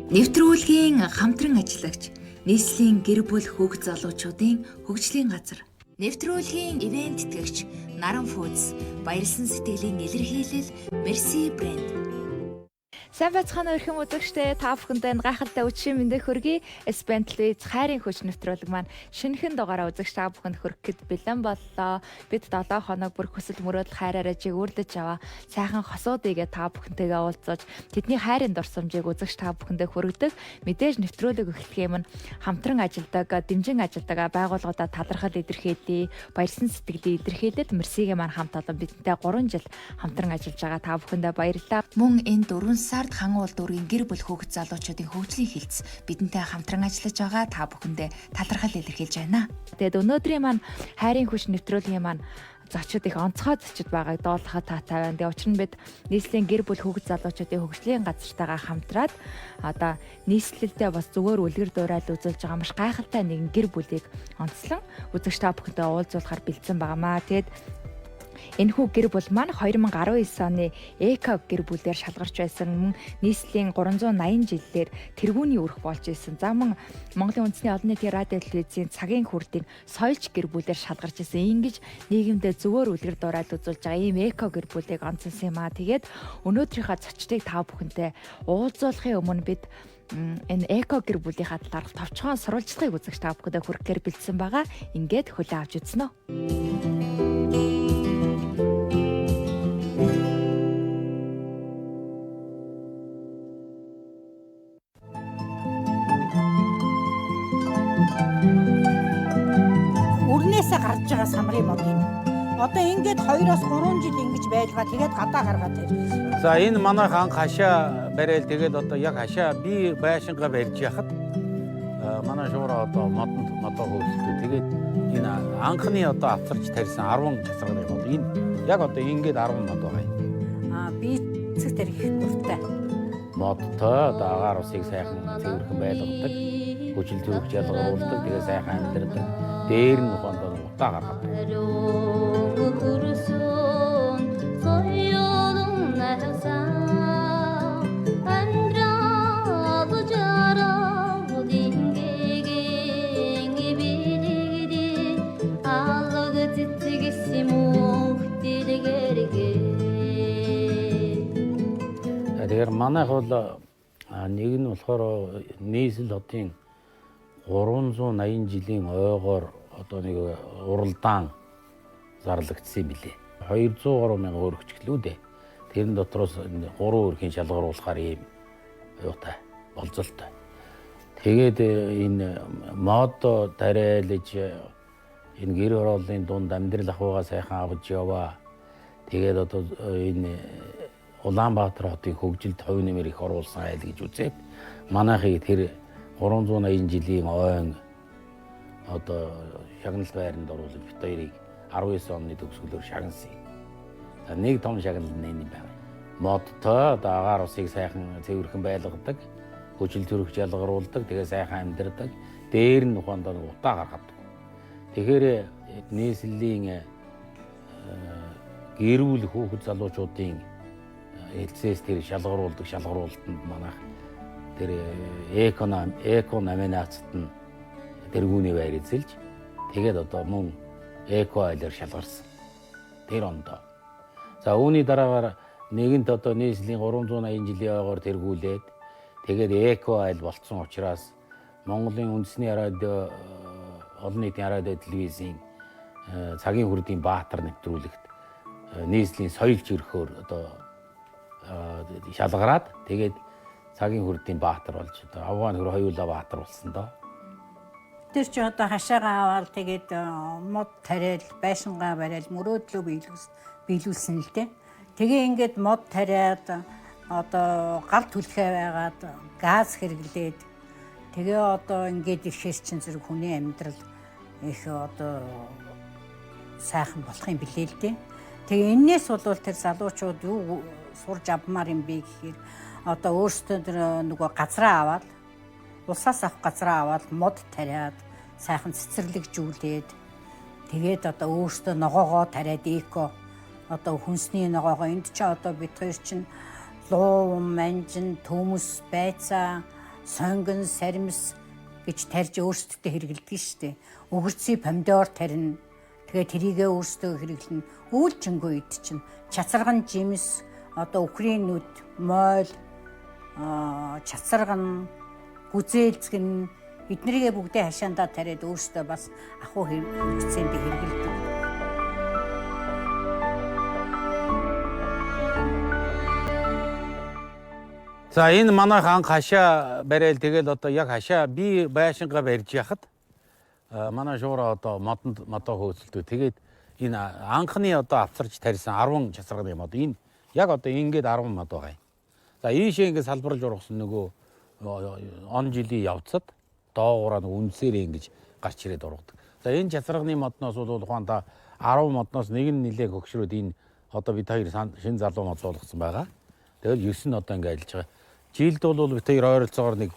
Нэвтрүүлгийн хамтран ажиллагч, нийслэлийн гэр бүл хүүхэд залуучуудын хөгжлийн газар. Нэвтрүүлгийн ивент тэтгэгч, Наран Фудс, баярлсан сэтгэлийн илэрхийлэл, Мерси брэнд. Сайн байцгаана уу эрхэм үзэгчдээ, та бүхэндээ гайхалтай өчигшин мэндийг хүргэе. SBN телевиз хайрын хүч нэвтрүүлэг маань шинэхэн дугаараа үзэгч та бүхэнд хүргэхэд бэлэн боллоо. Бид 7 хоног бүр хүсэл мөрөөдөл хайраараа жигүүрлэж аваа. Сайхан хосуудыгээ та бүхэнтэйгээ уулзаж, тэдний хайрын дурсамжийг үзэгч та бүхэндээ хүргэдэг. Мэдээж нэвтрүүлэг эхлэхийн өмнө хамтран ажилладаг, дэмжин ажилладаг байгууллагуудаа талархал илэрхийлье. Баярлсан сэтгэлдээ илэрхийлээд Мерсигийн маань хамт олон бидэнтэй 3 жил хамтран ажиллаж байгаа та бүхэндээ баярлалаа. Мөн энэ 4 сард хангуул дүүргийн гэр бүл хүүхэд залуучуудын хөгжлийн хилцс бидэнтэй хамтран ажиллаж байгаа та бүхэндээ талархал илэрхийлж байна. Тэгээд өнөөдрийн маань хайрын хүч нэвтрүүлгийн маань зочид их онцгой зочид байгааг дуулахад таатай байна. Тэгээ учир нь бид нийслэлийн гэр бүл хүүхэд залуучуудын хөгжлийн газартайгаа хамтраад одоо нийслэлдээ бас зүгээр үлгэр дуурайл үзүүлж байгаа маш гайхалтай нэгэн гэр бүлийг онцлон үзэгч та бүхэнтэй уулзуулахар бэлдсэн байнамаа. Тэгээд энэхүү гэр бүл маань 2019 оны ЭКО гэр бүлээр шалгарч байсан, мөн нийслэлийн 380 жилээр тэргүүний өрх болж исэн. За мөн Монголын үндэсний олон нийтийн радио телевизийн цагийн хүрдийн соёлч гэр бүлээр шалгарч исэн. Ингэж нийгэмдээ зөвөр үлгэр дуурайл үзүүлж байгаа ийм ЭКО гэр бүлийг онцлсан юм аа. Тэгээд өнөөдрийнхөө зочдыг та бүхэнтэй уулзуулахын өмнө бид энэ ЭКО гэр бүлийнхаа талаарх товчхон сурвалжлагыг үзэгч та бүхэндээ хүргэхээр бэлдсэн байгаа. Ингээд хүлээн авч үзнэ үү. Үрнээсээ гарч байгаа самрын мод юм. Одоо ингээд 2-3 жил ингэж байлгаа тэгээд гадаа гаргаад ирсэн. За энэ манайх анх хашаа барайл тэгээд одоо яг хашаа би байшингаа барьж яхад манай шуураа одоо модоо хөөсөлтөө тэгээд энэ анхны одоо авчирч тарьсан 10 хасрын мод энэ яг одоо ингээд 10 мод байгаа юм. Би цэг тэр их дуртай. Модтой одоо агаар усыг сайхан цэвэрхэн байлгадаг, хүчил төрөгч ялгаруулдаг, тэгээ сайхан амьдардаг. Дээр нь ухаанд утаа гаргадаг. Тэгэхээр манайх бол нэг нь болохоор нийслэл хотын 380 жилийн ойгоор одоо нэг уралдаан зарлагдсан юм билээ. 203 мянган өргөч гэлүү дээ. Тэрэн дотроос 3 өрхийн шалгаруулахаар ийм юутай болцолтой. Тэгээд энэ мод тариалж энэ гэр хорооллын дунд амьдрал ахуйгаа сайхан авч яваа. Тэгээд одоо энэ Улаанбаатар хотын хөгжилд хувь нэмэр их оруулсан айл гэж үзээд манайхыг тэр 380 жилийн ойн одоо шагналт байранд оруулж бит хоёрыг 19 оны төгсгөлөөр шагнасан. Нэг том шагнал нэг юм байна. Модтой одоо агаар усыг сайхан цэвэрхэн байлгадаг, хүчил төрөгч ялгаруулдаг, тэгээ сайхан амьдардаг. Дээр нь ухаанд утаа гаргадаг. Тэгэхээр нийслэлийн гэр бүл хүүхэд залуучуудын хэлцээс тэр шалгаруулалтанд манайх тэр эко номинацид нь тэргүүний байр эзэлж тэгээд одоо мөн эко айлаар шалгарсан. Тэр ондоо. За үүний дараагаар нэгэнт одоо нийслэлийн 380 жилийн ойгоор тэргүүлээд тэгээд эко айл болцсон учраас Монголын үндэсний радио олон нийтийн радио телевизийн цагийн хүрдийн баатар нэвтрүүлэгт нийслэлийн соёлч өрхөөр одоо шалгараад тэгээд цагийн хүрдийн баатар болж одоо Афган хөр хоёулаа баатар болсон доо. Тэр чи одоо хашаагаа аваад тэгээд мод тариал, байшингаа барайл, мөрөөдлөө биелүүлсэн л дээ. Тэгээ ингээд мод тариад одоо гал түлхээ байгаад газ хэрэглээд тэгээ одоо ингээд ишээс чин зэрэг хүний амьдрал их одоо сайхан болох юм билээ л дээ. Тэгээ энээс бол тэр залуучууд юу сурж авмаар юм бэ гэхээр одоо өөрсдөө тэр нөгөө газраа аваад улсаас авах газраа аваад мод тариад сайхан цэцэрлэгжүүлээд тэгээд одоо өөрсдөө ногоогоо тариад эко одоо хүнсний ногоогоо энд чи одоо бид хоёр чинь луу, манжин, төмөс, байцаа, сонгон, саримс гэж тарьж өөрсдөө хэрэглэдэг шүү дээ. Өгөрцөй помидор тарина. Тэгээ тэрийгээ өөрсдөө хэрэглэнэ. Үйлчингөө ид чинь чацарган жимс, одоо үхрийн нүд, мойл, чацарган, гүзээлзгэн эднэрийгээ бүгдээ хашаандаа тариад өөрсдөө бас ахуй хэрэгцээнд хэрэглэдэг. За энэ манайх анх хашаа барайл тэгэл одоо яг хашаа би байшингаа барьж яхад манай шуураа одоо модонд модоо хөөцөлдөө тэгээд энэ анхны одоо авцарч тарьсан 10 часарганы мод энэ яг одоо ингээд 10 мод байгаа юм. За ийшээ ингээд салбарлаж ургасан нөгөө он жилийн явцад доогоороо үнсээр ингэж гарч ирээд ургадаг. За энэ часарганы модноос бол ухаанда 10 модноос нэг нь нилээг хөгшрөөд энэ одоо бид хоёр шинэ залуу мод суулгасан байгаа. Тэгэл 9 нь одоо ингээд ажиллаж байгаа. Жилд бол бид хоёр ойролцоогоор нэг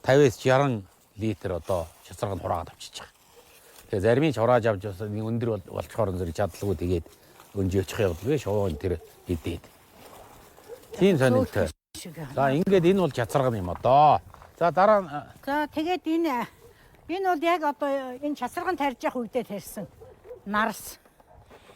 50-60 литр одоо часарганд хураагаад авчиж байгаа. Тэгээ зарим нь хурааж авч бас нэг өндөр болчхоор зэрэг чадлаггүй тэгээд өнжөөчих явдал шувуу тэр идээд. Тийм сонирхолтой. За ингээд энэ бол часарганы юм одоо. За дараа нь за тэгээд энэ бол яг одоо энэ часарган тарьж явах үедээ тарьсан нарс.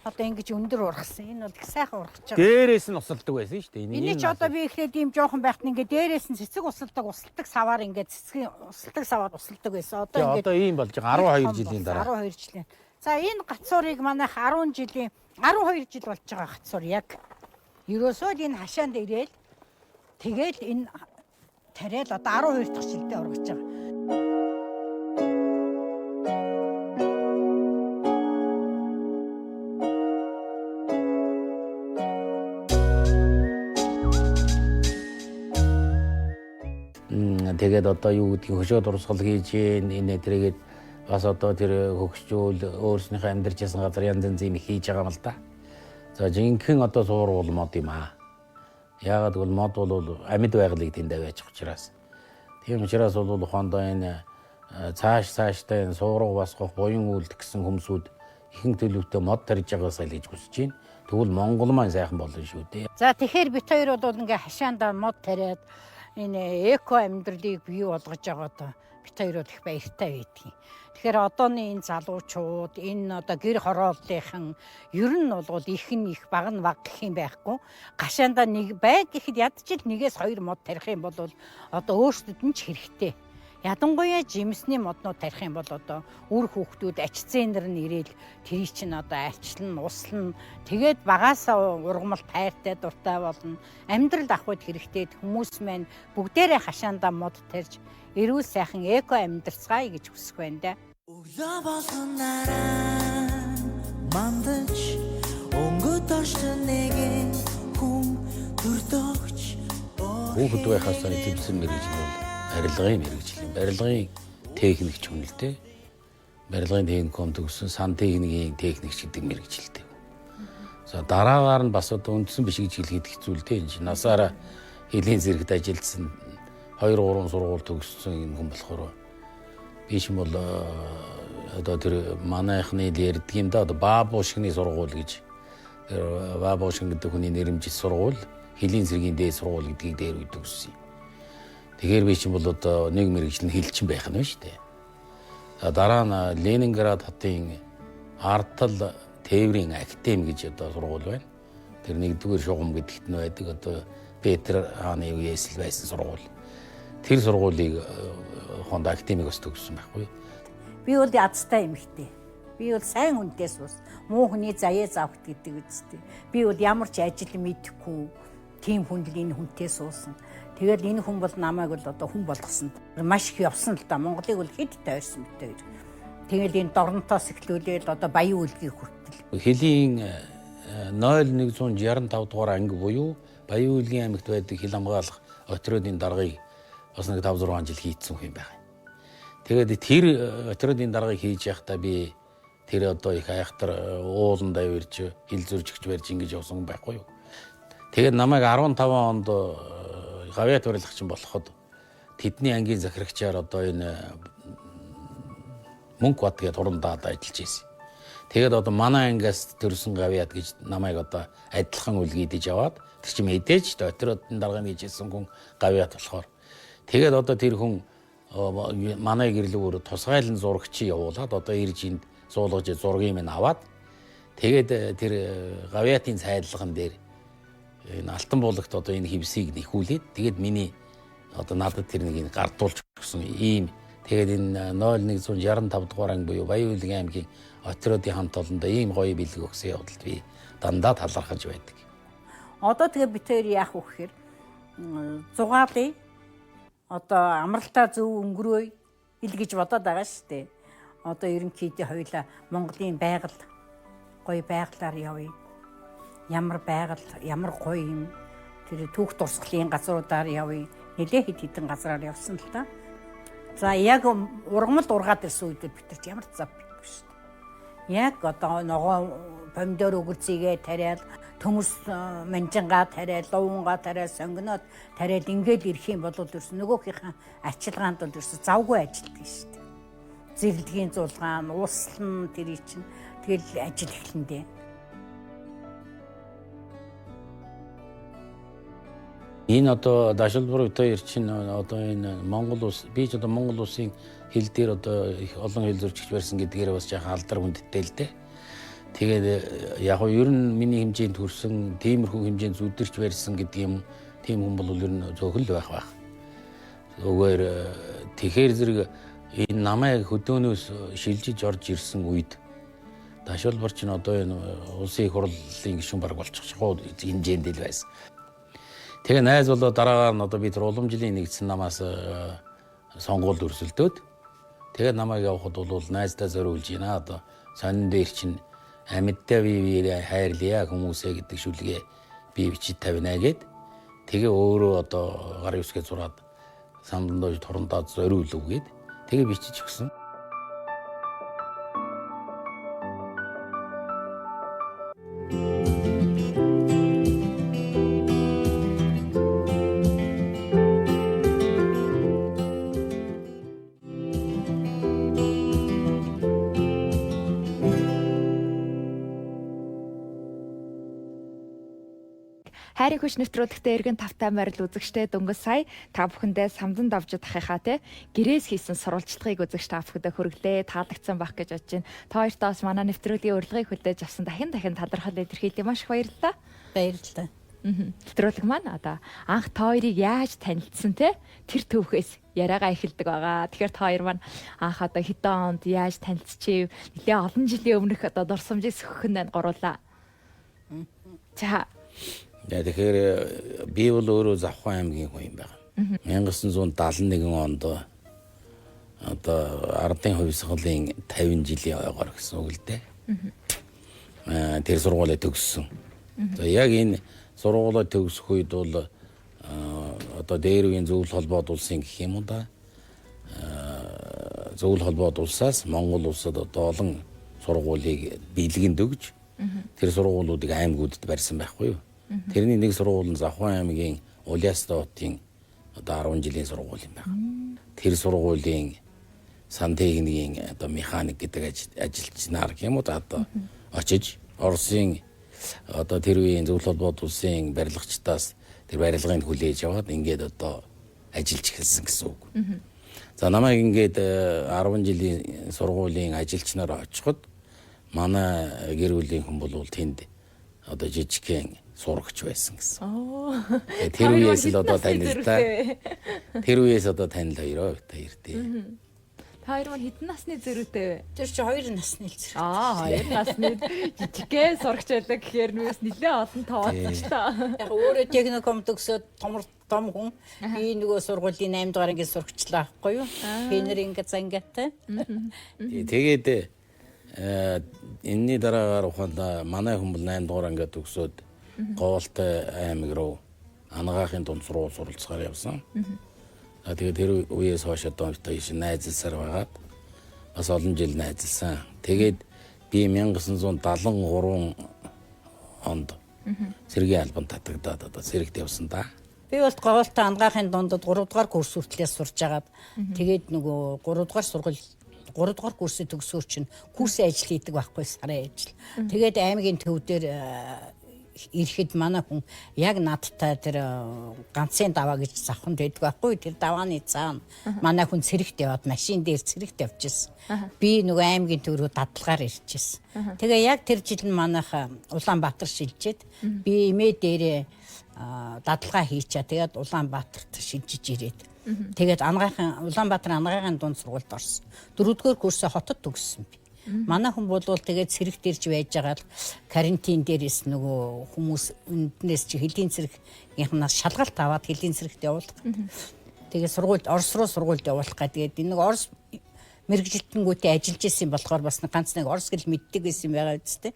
Одоо ингэж өндөр ургасан. Энэ бол их сайхан ургаж байгаа. Дээрээс нь усалдаг байсан шүү дээ. Энэ ч одоо би ихлээд ийм жоохон байхад ингээд дээрээс нь цэцэг усалдаг саваар ингээд цэцгийн усалдаг саваар усалдаг байсан. Одоо ийм болж байгаа 12 жилийн дараа. 12 жилийн. За энэ гацуурыг манайх 10 жил болж байгаа гацуур яг. Ерөөсөө энэ хашаанд ирээл тэгээд энэ тариал одоо 12 дахь жилдээ ургаж байгаа. Тэгээд одоо юу гэдгийг хөшөө дурсгал хийж энэ тэргээд бас одоо тэр хөгшчүүл өөрснийхөө амьдарч ясан газар янз янзын хийж байгаа юм л да. За жинхэнэ одоо суурвал мод юм аа. Яагаад гэвэл мод бол амьд байгалыг тэнд аваачих учраас. Тийм учраас бол ухаандаа энэ цаашдаа энэ суурга басгах буян үйлдэх гэсэн хүмүүсүүд ихэнх төлөвтэй мод тарьж байгаасаа л гэж хүсэж байна. Тэгвэл Монгол маань сайхан болно шүү дээ. За тэгэхээр бит хоёр бол ингээ хашаандаа мод тариад энэ эко амьдралыг бий болгож байгаадаа бит хоёр бол их баяртай байдгийг. Тэгэхээр одооны энэ залуучууд энэ одоо гэр хорооллынхан ер нь бол их баг гэх юм байхгүй. Гашаандаа нэг байг гэхэд ядчил нэгээс 2 мод тарих юм бол одоо өөрсдөд нь ч хэрэгтэй. Ядангуяа жимсний моднууд тарих юм бол одоо үр хүүхдүүд ачцэн нар нь ирээл тэрий чинь одоо альчлан услан тэгээд багаасаа ургамал тайртай дуртай болно. Амьдрал ахуйд хэрэгтэй хүмүүс маань бүгдээрээ хашаандаа мод тарьж эрүүл сайхан эко амьдрцгаая гэж хүсэх байна да. Өглөө болгон нараа мандаж өнгөт оршин нэгэн хүн төрдөгч хүүхэд байхаас эзэмсэн мэрэгжил бол барилгын мэрэгжил. Барилгын техникч хүн л дээ. Барилгын техникум төгссөн сан техникийн техникч гэдэг мэрэгжилтэй. За дараагаар нь бас одоо үндсэн биш гэж хэлэхэд хэцүү л дээ. Энэ насаараа хэлийн зэрэгт ажилласан 2-3 сургууль төгссөн энэ хүн болохоор биш юм бол одоо тэр манайхны ярьдаг юм да одоо Баабушгины сургууль гэж. Баабушгин гэдэг хүний нэрмжит сургууль, хэлийн зэргийн дээд сургууль гэдгийг дээр үе төгссөн. Тэгэхээр би чинь бол одоо нэг мэрэгжил нь хэлчин байх нь шүү дээ. Дараа нь Ленинград хотын Артал тээврийн академи гэж одоо сургууль байна. Тэр нэгдүгээр шугам гэдэгт нь байдаг одоо Петр хааны үеэс л байсан сургууль. Тэр сургуулийг хонд академик ус төгссөн байхгүй. Би бол язтай эмэгтэй. Би бол сайн хүнээс ус муу хүний заяа завхт гэдэг үстэй. Би бол ямар ч ажил мэдэхгүй тийм хүн л энэ хүнтэй суусан. Тэгэл энэ хүн бол намайг бол одоо хүн болгосон. Маш их явсан л да. Монголыг бол хэд тойрсон мэт. Тэгэл энэ дорнотоос эхлүүлээд одоо баян үлгийг хүртэл. Хэлийн 0165 дугаар анги буюу Баян үлгийн аймагт байдаг хил хамгаалах отродын даргыг бас нэг 5-6 жил хийцсэн юм байна. Тэгээд тэр отродын даргыг хийж явахдаа би тэр одоо их айхтар ууландаа ирж хил зөржигч барьж ингэж явсан байхгүй юу. Тэгээд намайг 15 онд гавьяат барилгач болоход тэдний ангийн захирагчаар одоо энэ Мөнх бат гэдэг урандаад ажиллаж байсан. Тэгээд одоо манай ангиас төрсэн гавьяат гэж намайг одоо адилхан үлгийдэж яваад тэр чинь мэдээж отродын даргыг хийжсэн хүн гавьяат болохоор Тэгээд одоо тэр хүн манай гэрлүүгээр тусгайлан зурагчийн явуулаад одоо ирж энд суулгаж зургийг минь аваад тэгээд тэр гавьяатын цайдлаган дээр энэ алтан буулагт одоо энэ хевсийг нэхүүлээд тэгээд миний одоо надад тэр нэг гардуулж өгсөн ийм тэгээд энэ 0165 дугаар анги буюу Баян-Улгийн аймгийн Отродын хамт олондоо ийм гоё бэлэг өгсөн явдалд би дандаа талархаж байдаг. Одоо тэгээ бид хоёр яах вэ гэхээр зугаалыг одоо амралтаа зөв өнгөрөөе ил гэж бодоод байгаа шүү дээ. Одоо ерөнхийдөө хоёулаа Монголын байгаль гоё байгалаар явъя. Ямар байгаль, ямар гоё юм тэр түүх дурсгалын газруудаар явъя. Нэлээ хэд хэдэн газраар явсан л та. За яг ургамал ургаад ирсэн үед бид нар ямар зав битгүй шүү дээ. Яг одоо ногоо помидор өгөрцийгээ тариал, төмөрс манжингаа тариал, луунгаа тариал, сонгоноод тариал ингээд ирэх юм бол ерөөс нөгөөхийнхаа ачилгаанд бол ерөөс завгүй ажилтдаг шүү дээ. Зэрлэгийн зулгаан, ууслан тэр чинь тэгэл ажил эхлэндээ. Энэ одоо Дашилбар хоёр чинь одоо энэ Монгол улс би ч одоо Монгол улсын хил дээр одоо их олон хил зурчиж барьсан гэдгээр бас яхаа алдар хүндтэй л дээ. Тэгээд яг нь ер нь миний хэмжээнд хүрсэн тиймэрхүү хэмжээнд зүдэрч барьсан гэдэг юм тийм хүн бол ер нь зөвхөн л байх. Зүгээр тэгэхээр зэрэг энэ намайг хөдөөнөөс шилжиж орж ирсэн үед Дашилбар чинь одоо энэ улсын их хурлын гишүүн баг болчих хэмжээнд л байсан. Тэгээ найз болоо дараагаар нь одоо би тэр уламжлалын нэгдсэн намаас сонгуульд өрсөлдөөд тэгээд намайг явахад бол найздаа зориулж байна. Одоо сонин дээр чинь амьдтай би хайрлая хүмүүсээ гэдэг шүлгээ би бичиж тавина гэд тэгээ өөрөө одоо гар юсгээ зураад самдандоо торондоо зориулв гэд тэгээ бичиж өгсөн. Хайрын хүч нэвтрүүлэгтээ эргэн тавтай морил үзэгчтэй дөнгөж сая та бүхэндээ самдан давж дахихаа те гэрээс хийсэн сурвалжлагыг үзэгч та бүхэндээ хүргэлээ таалагдсан байх гэж бодож байна. Та хоёртоос манай нэвтрүүлгийн урилгыг хүлээж авсан дахин талархал илэрхийлье маш их баярлалаа. Баярлалаа. Нэвтрүүлэг маань одоо анх та хоёрыг яаж танилцсан те тэр төвхөөс яриагаа эхэлдэг байгаа. Тэгэхээр та хоёр маань анх одоо хэдэн онд яаж танилцчихв? Нэлээ олон жилийн өмнөх одоо дурсамжийг сөхөн гуруулаа. За тэгэхээр би бол өөрөө Завхан аймгийн хүн юм байна. 1971 онд одоо ардын хувьсгалын 50 жилийн ойгоор гэсэн үг л дээ. Тэр сургуулийг төгссөн. За яг энэ сургуулийг төгсөх үед бол одоо дээр үеийн зөвлөл холбоод улсын гэх юм уу да. Зөвлөл холбоод улсаас Монгол улсад одоо олон сургуулийг бэлгэнд өгж тэр сургуулиудыг аймагуудад барьсан байхгүй юу? Тэрний нэг сургууль нь Завхан аймгийн Улаастаотын одоо 10 жилийн сургууль юм байна. Тэр сургуулийн сан техникийн одоо механик гэдэг ажилчнаар гэх юм уу одоо очиж Оросын одоо тэр үеийн зөвлөл холбоод улсын барилгачдаас тэр барилгыг хүлээж аваад ингээд одоо ажиллаж эхэлсэн гэсэн үг. За намайг ингээд 10 жилийн сургуулийн ажилчнаар очиход манай гэр бүлийн хүн бол тэнд одоо жижигхэн сурагч байсан гэсэн. Тэр үеэс л одоо танил та. Тэр үеэс одоо танил хоёроо ирдээ. Та хоёр маань хэдэн насны зэрэгтэй вэ? Тэр чи 2 насны л зэрэг. 2 насны жижигхэн сурагч байлаа гэхээр нүгээс нэлээ олон тооцож та. Яг өөрөө техникум төгсөөд том хүн би нөгөө сургуулийн 8 дугаар ангийн сурагчлаа байхгүй юу? Пенер ингээ зангаатай. Тэгээд энэний дараагаар ухаанда манай хүн бол 8 дугаар ангид төгсөөд Говьолтой аймаг руу анагаахын дунд суралцахаар явсан. Тэгээд тэр үеэс хойш одоо ийш найзалсаар байгаад бас олон жил найзалсан. Тэгээд би 1973 онд цэргийн албанд татагдаад одоо цэрэгт явсан да. Би бол Говьолтой анагаахын дундад 3 дугаар курс хүртлээр сурж агаад тэгээд нөгөө 3 дугаар сургууль 3 дугаар курсыг төгсөөр чинь курсын ажил хийдэг байхгүй сарын ажил. Тэгээд аймгийн төв дээр ирэхэд манай хүн яг надтай тэр ганцын даваа гэж завхан дэдэг байхгүй. Тэр давааны цаана манай хүн цэрэгт яваад машин дээр цэрэгт явчихсан. Би нөгөө аймгийн төв рүү дадлагаар ирчихсэн. Тэгээ яг тэр жил нь манайха Улаанбаатар шилжээд би эмээ дээрээ дадлагаа хийчаа. Тэгээд Улаанбаатарт шилжиж ирээд. Тэгээд Улаанбаатар анагаахын дунд сургуульд орсон. 4-р курсээ хотод төгссөн би. Манай хүн бол тэгээд цэрэгт ирж байж байгаа л карантин дээрээс нөгөө хүмүүс үнднээс чи хэлийн цэрэгийнхнаас шалгалт аваад хэлийн цэрэгт явуулах. Тэгээд Орос руу сургуульд явуулах гэдэг. Тэгээд нэг Орос мэрэгжилтэнгүүтээ ажиллаж исэн болохоор бас ганц нэг Орос гэл мэддэг байсан байгаа үстэй.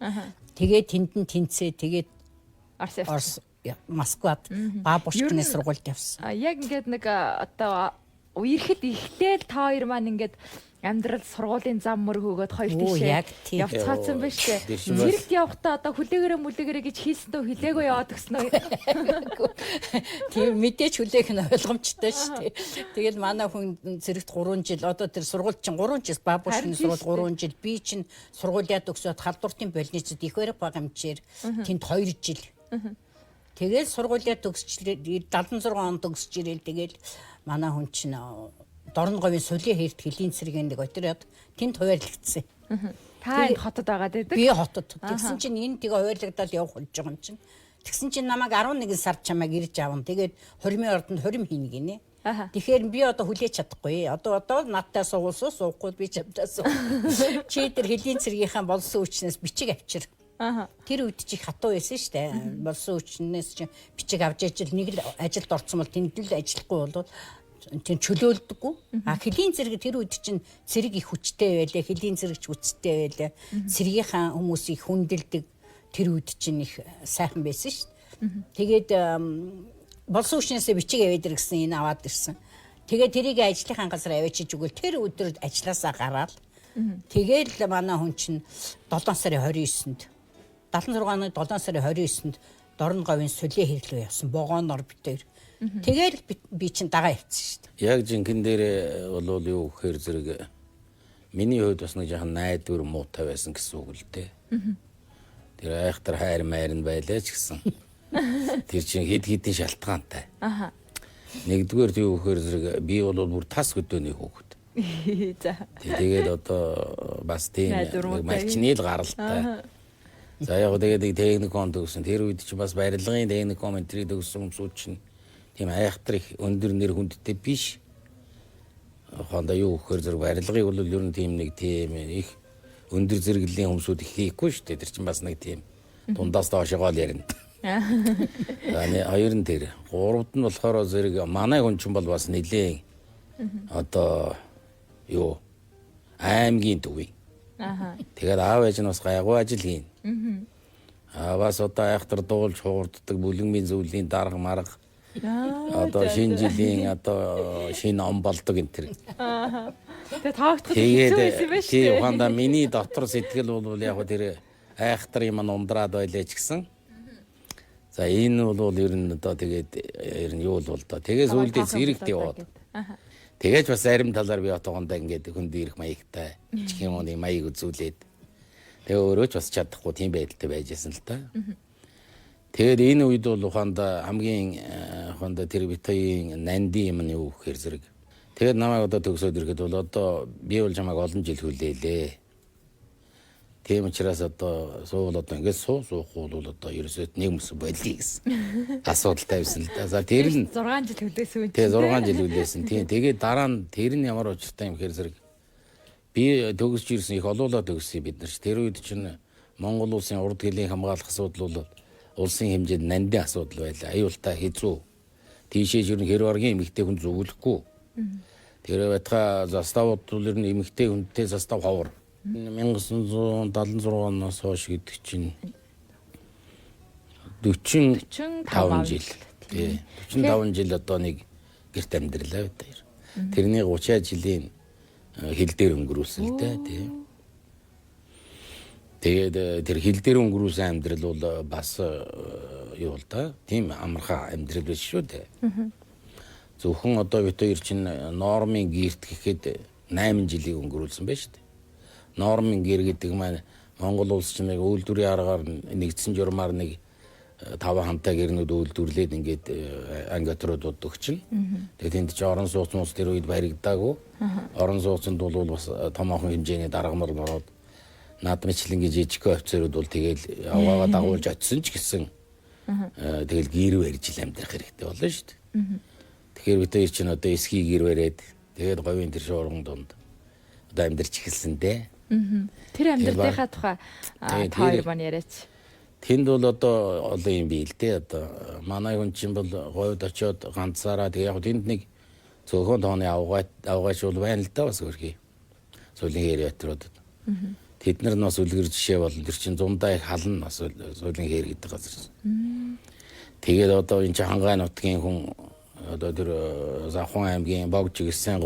Тэгээд тэнд нь тэнцээ тэгээд Орос Москвад Бабушкины сургуульд явсан. Яг ингээд нэг одоо үерхэд ихтэй л та хоёр маань ингээд амьдрал сургуулийн зам мөр хөөгөөд хоёр тийшээ явцгаасан байна шүү дээ. Цэрэгт явахдаа одоо хүлээгээрээ гэж хийсэндөө хүлээгөө яваад өгсөн үү? Тийм мэдээж хүлээх нь ойлгомжтой шүү дээ. Тэгэл манай хүн цэрэгт 3 жил одоо тэр сургууль чинь 3 жил Бабушкины сургууль 3 жил би чинь сургуулиад өгсөд халдвартын больницад их барих багамчээр тэнд 2 жил. Тэгэл сургуулиад төгсчлээ 76 онд төгсч ирээл тэгэл манай хүн чинь Дорноговын Сүлийн хэрд хэлийн цэргийн нэг отряд тэнд хуваарлагдсан. Та энэ хотод байгаа гэдэг. Би хотод. Тэгсэн чинь энэ тэгээ хуваарлагдаад явах болж байгаа юм чинь. Тэгсэн чинь намайг 11 сар чамайг ирж аавн. Тэгээд хормын ордонд хорим хийнэ гинэ. Тэгэхээр би одоо хүлээж чадахгүй. Одоо надтай суулсуу суухгүй би чамтай суу. Чи тэр хэлийн цэргийнхаа болсон үчнээс бичиг авчир. Тэр үед чи хатуу байсан шүү дээ. Болсон үчнээс чи бичиг авч ажил нэг л ажилд орсон бол тэнд л ажиллахгүй бол тийм чөлөөлдөггүй. Хэлийн цэрэг тэр үед чинь цэрэг их хүчтэй байлаа. Хэлийн цэрэгч хүчтэй байлаа. Цэргийнхаа хүмүүс их хүндэлдэг. Тэр үед чинь их сайхан байсан шүү дээ. Тэгээд болсон үчнээсээ бичиг аваад ирсэн энэ аваад ирсэн. Тэгээд тэрийг ажлынхаа газар аваачиж өгвөл тэр өдөр ажилласаа гараад тэгээд манай хүн чинь 7 сарын 29-нд 76-ны 7 сарын 29-нд Дорноговын Сүлийн хэрлөө явсан. Богооноор битээр. Тэгэл би чинь дагаа явцсан шүү дээ. Яг жинхэнэ дээр бол юу гэхээр зэрэг миний хувьд бас нэг жоохон найдвар муутай байсан гэсэн үг л дээ. Тэр айхтар хайр майрн байлаа ч гэсэн. Тэр чинь хэд хэдэн шалтгаантай. Нэгдүгээр юу гэхээр зэрэг би бол бүр тас хөдөөний хүүхэд. За. Тэгээд одоо бас тийм малчны л гаралтай. За яг тэгээд техникон төгсөн. Тэр үед чинь бас барилгын техникон энтрийг төгсөн хүмүүсүүд чинь тийм айхтар их өндөр нэр хүндтэй биш. Хондоо юу гэхээр зэрэг барилгыг бол ер нь тийм нэг тийм их өндөр зэрэглэлийн хүмүүсүүд их хийхгүй шүү дээ. Тэр чинь бас нэг тийм дундаас доошогоо л ярина. Хоёр нь тэр. Гуравт нь болохоор зэрэг манай хүн чинь бол бас нэлээд одоо юу аймгийн төвийн. Тэгээд аав ээж нь бас гайгүй ажил хийн. Бас одоо айхтар дуулж хуурддаг бүлэгмийн зөвлөлийн дарга марга. Одоо шинэ жилийн одоо шинэ он болдог энэ төр. Тэгээд таагдах хэцүү байсан байх шүү дээ. Тийм ханда миний дотор сэтгэл бол яг тэр айхтар юм ундраад байлаа ч гэсэн. За энэ бол ер нь одоо тэгээд ер нь юу бол доо. Тэгээс үлдээс ирэгт яваад. Тэгээж бас зарим талаар би отогондоо ингээд хүнд ирэх маягтай чихэн оны маяг үзүүлээд. Тэгээ өөрөө ч бас чадахгүй тийм байдалтай байжсэн л та. Тэгээд энэ үед бол ухаанда хамгийн ухаанда тэр битային нанди юм нь юу гэхээр зэрэг. Тэгээд намайг одоо төгсөөд ирэхэд бол одоо би бол чамайг олон жил хүлээлээ. Тийм учраас одоо суул одоо ингээд суухгүй бол одоо ерөөсөө нэг мэс болиё гэсэн асуудал тавьсан л да. За тэр нь 6 жил хүлээсэн үү? Тэгээ 6 жил хүлээсэн. Тийм тэгээд дараа нь тэр нь ямар учиртай юм гэхээр зэрэг би төгсж ирсэн их олоолаа төгссөн бид нар ч тэр үед чинь Монгол улсын урд гэлийн хамгаалах асуудал бол улсын хэмжээнд нандин асуудал байлаа. Аюултай хэцүү. Тийшээж ер нь хэрваргийн эмэгтэй хүн зөвлөхгүй. Тэр байтга заставууд бол ер нь эмэгтэй хүнтэй застав ховор. 1976 оноос хойш гэдэг чинь 45 жил. Тий. 45 жил одоо нэг гэрт амьдралаа байдаг. Тэрний 30 жилийн хил дээр өнгөрүүлсэн л дээ, тий. Тэгээд тэр хил дээр өнгөрүүлсэн амьдрал бол бас юу л да, тийм амархан амьдрал биш шүү дээ. Зөвхөн одоо бид хоёр чинь нормын гэрт гэхэд 8 жилийг өнгөрүүлсэн байж шүү дээ. Нормын гэр гэдэг маань Монгол улс чинь нэг үйлдвэрийн аргаар нэгдсэн журмаар нэг 5 хамтаа гэрнүүд үйлдвэрлээд ингээд анги отруудууд өгчин. Тэгээд тэнд чи орон сууц мус тэр үед баригдаагүй. Орон сууцнд бол бас томоохон хэмжээний даргамар ороод наад мэтлэнгийн жижиг офицерууд бол тэгэл аваагаа дагуулж очисон ч гэсэн тэгэл гэр барьж амьдрах хэрэгтэй болно шүү дээ. Тэгэхээр бид хоёр чинь одоо эсхий гэр бариад тэгээд говийн тэр шуурган донд одоо амьдарч эхэлсэн дээ. Тэр амьдралынхаа тухай та хоёр маань яриач. Тэнд бол одоо олон юм бий л дээ. Одоо манай хүн чинь бол говьд очиод ганцаараа тэгээ яг тэнд нэг цөөхөн тооны авгаач бол байна л да бас хөрхий. Сүүлийн хэр ятруудад. Тэд нар нас үлгэр жишээ болно. Тэр чинь зундаа их хална нас сүүлийн хэр гэдэг газар. Тэгээд одоо энэ чинь Хангай нутгийн хүн одоо тэр Завхан аймгийн Богж гэсэн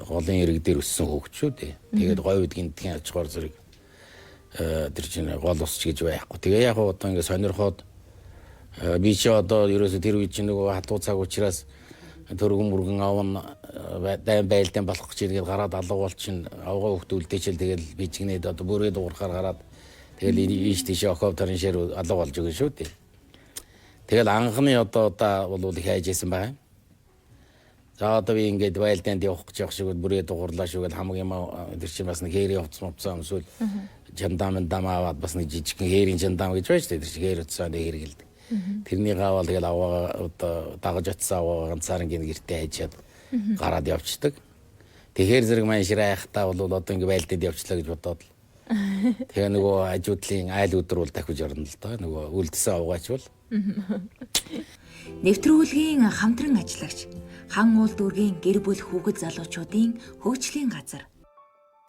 голын ирэг дээр өссөн хөгчүүд. Тэгээд говьд гинтгийн аж ахуйн зэрэг тэр чинь гол усч гэж байхгүй. Тэгээ яг одоо ингэ сонирхоод би чи одоо ерөөсө тэр үед чинь нөгөө хатуу цаг учраас төргөн мөргөн авна дайм байлдаан болох гэж иргээд гараад алга бол чинь авгаа хөхт үлдээчэл тэгэл би чигнээд одоо бүрээ дуурахаар гараад тэгэл ийш тийш октобрын шир алга болж өгөн шүү дээ. Тэгэл анхны одоо бол их хайжсэн байгаа. За одоо би ингээд байлдаанд явах гэж явах шиг бүрээ дуурлаа шүүгээл хамгийн тэр чинь бас нэг хээрийн хувцсан өмсвөл жандам аваад бас нэг жижигхэн хээрийн жандам гэж байна шүү дээ. Тэр чинь хээр утсаа нэг хэрэгэлдэг. Тэрний гавал тэгэл аваа одоо дагаж очсон аваа ганцаараа гин гэртээ хайчаад гараад явцдаг. Тэгэхээр зэрэг маань ширайхтаа бол одоо ингээд байлдаад явчлаа гэж бодоод л. Тэгээ нөгөө ажуудлын айл өдөр бол дахиж орно л доо. Нөгөө үлдсэн авгаач бол. Нэвтрүүлгийн хамтран ажиллагч хан уул дүүргийн гэр бүл хүүхэд залуучуудын хөгжлийн газар.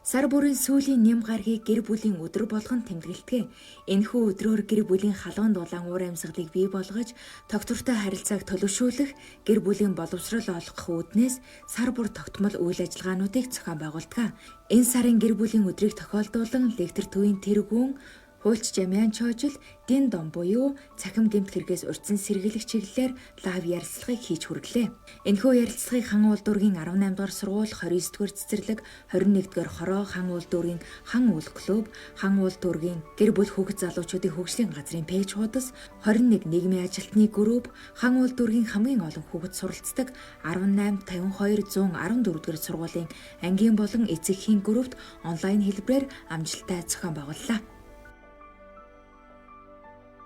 Сар бүрийн сүүлийн нэм гарагийг гэр бүлийн өдөр болгон тэмдэглэдэг. Энэхүү өдрөөр гэр бүлийн халуун дулаан уур амьсгалыг бий болгож, тогтвортой харилцааг төлөвшүүлэх, гэр бүлийн боловсрол олгох үүднээс сар бүр тогтмол үйл ажиллагаануудыг зохион байгуулдаг. Энэ сарын гэр бүлийн өдрийг тохиолдуулан лектор төвийн тэргүүн Хуульч Жамян Чоожил Дин Дом буюу цахим гэмт хэрэгээс урьдсан сэргийлэх чиглэлээр лайв ярилцлагыг хийж хүргэлээ. Энэхүү ярилцлагыг хан уул дүүргийн 18 дугаар сургууль, 29-р цэцэрлэг, 21-р хороо, хан уул дүүргийн хан уул клуб, хан уул дүүргийн гэр бүл хүүхэд залуучуудын хөгжлийн газрын пэйж хуудас, 21 нийгмийн ажилтны групп, хан уул дүүргийн хамгийн олон хүүхэд суралцдаг 1852-114-р сургуулийн ангийн болон эцэгхийн группт онлайн хэлбэрээр амжилттай зохион байгууллаа.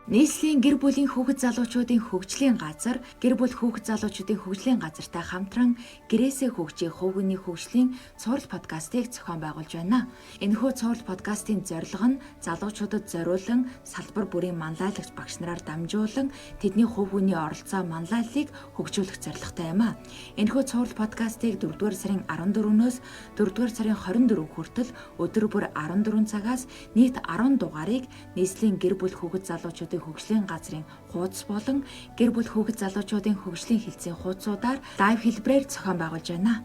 Нийслэлийн гэр бүлийн хүүхэд залуучуудын хөгжлийн газар, гэр бүл хүүхэд залуучуудын хөгжлийн газартай хамтран гэрээсээ хөгжих хувийн хөгжлийн цуврал подкастыг зохион байгуулж байна. Энэхүү цуврал подкастын зорилго нь залуучуудад зориулан салбар бүрийн манлайлагч багш нараар дамжуулан тэдний хувийн оролцоо манлайллыг хөгжүүлэх зорилготой юм а. Энэхүү цуврал подкастыг 4-р сарын 14-өөс 4-р сарын 24 хүртэл өдөр бүр 14 цагаас нийт 10 дугаарыг нийслэлийн гэр бүл хүүхэд залуучуудын хөгжлийн газрын хуудас болон гэр бүл хүүхэд залуучуудын хөгжлийн хэлтсийн хуудасуудаар лайв хэлбэрээр зохион байгуулж байна.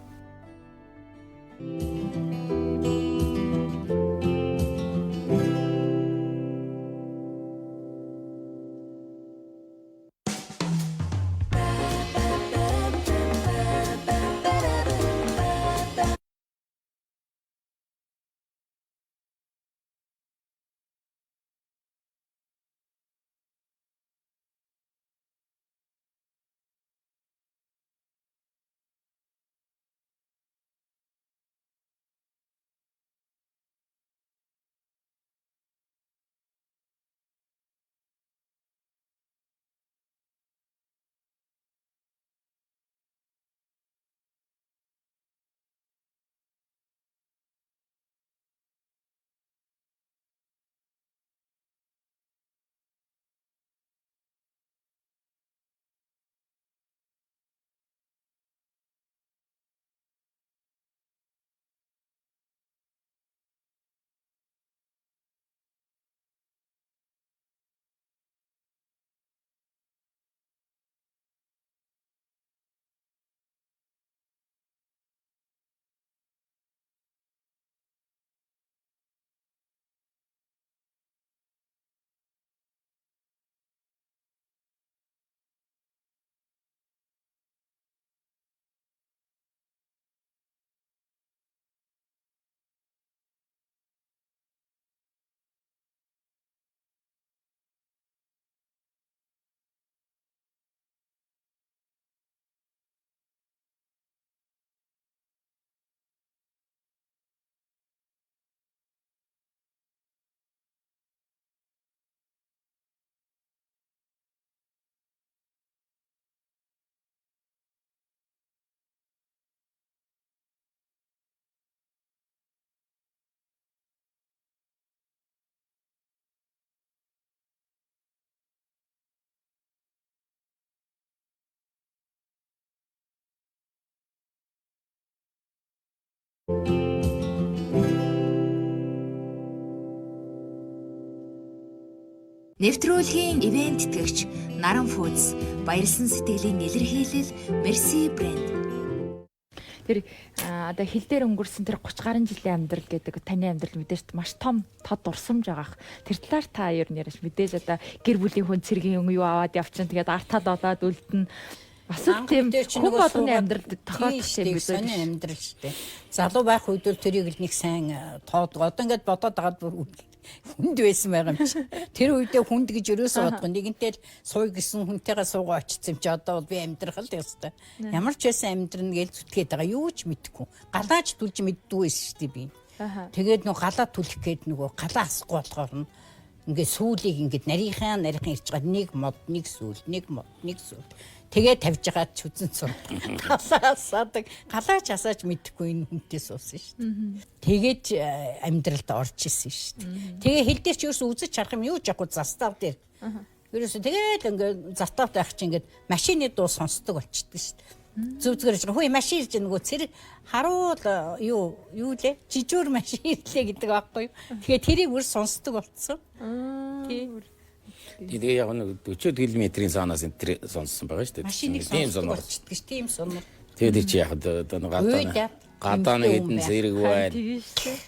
Нэвтрүүлгийн ивент тэтгэгч Наран Foods, баярлсан сэтгэлийн илэрхийлэл Merci брэнд. Тэр одоо хил дээр өнгөрсөн тэр 30 гаруй жилийн амьдрал гэдэг таны амьдрал мэдээж маш том тод дурсамж байгаах. Тэр талаар та ер нь яриач мэдээж одоо гэр бүлийн хүн цэргийн юу аваад явчихна тэгээд артаад болоод үлдэн бас тийм хүн болгоны амьдралд тохиолдох юм биш үү? Амьдрал шүү дээ. Залуу байх үед л тэрийг л нэг сайн тоодгоо. Одоо ингээд бодоод байгаа бүр хүнд байсан байгаа юм чи. Тэр үедээ хүнд гэж өрөөсөө бодго. Нэгэнтэй л сууй гэсэн хүнтэйгээ суугаа очсон юм чи одоо бол би амьдрах л ёстой. Ямар ч байсан амьдрна гэж зүтгээд байгаа юу ч мэдэхгүй. Галааж түлж мэддгүй байсан шүү дээ би. Тэгээд нөгөө галаа түлэх гээд нөгөө галаа асахгүй болохоор нь ингээд сүүлийг ингээд нарийнхан ирж байгаа нэг мод нэг сүүл нэг мод нэг сүүл. Тэгээд тавьж байгаа ч үзэн сур. Галаасаадаг галаач асааж мэдхгүй энэ хүнтэй суусан шүү дээ. Тэгээд амьдралд орж исэн шүү дээ. Тэгээ хил дээр ч ерөөсөө үзэж харах юм юу ч яахгүй застав дээр. Ерөөсөө тэгээд ингээд застав байх чинь ингээд машины дуу сонсдог болчихдог шүү дээ. Зүг зүгээр ч хөөе машин ирж нөгөө цэрэг харуул юу лээ жижүүр машин ирлээ гэдэг аахгүй юу. Тэгэхээр тэрийг бүр сонсдог болцсон. Тэгээ яг нэг 40 км-ийн цаанаас энэ тэр сонссон байгаа шүү дээ. Машиныг сонсдог болчихдог ш тийм сонор. Тэгээд чи яг одоо гадааны хэдэн зэрэг байна.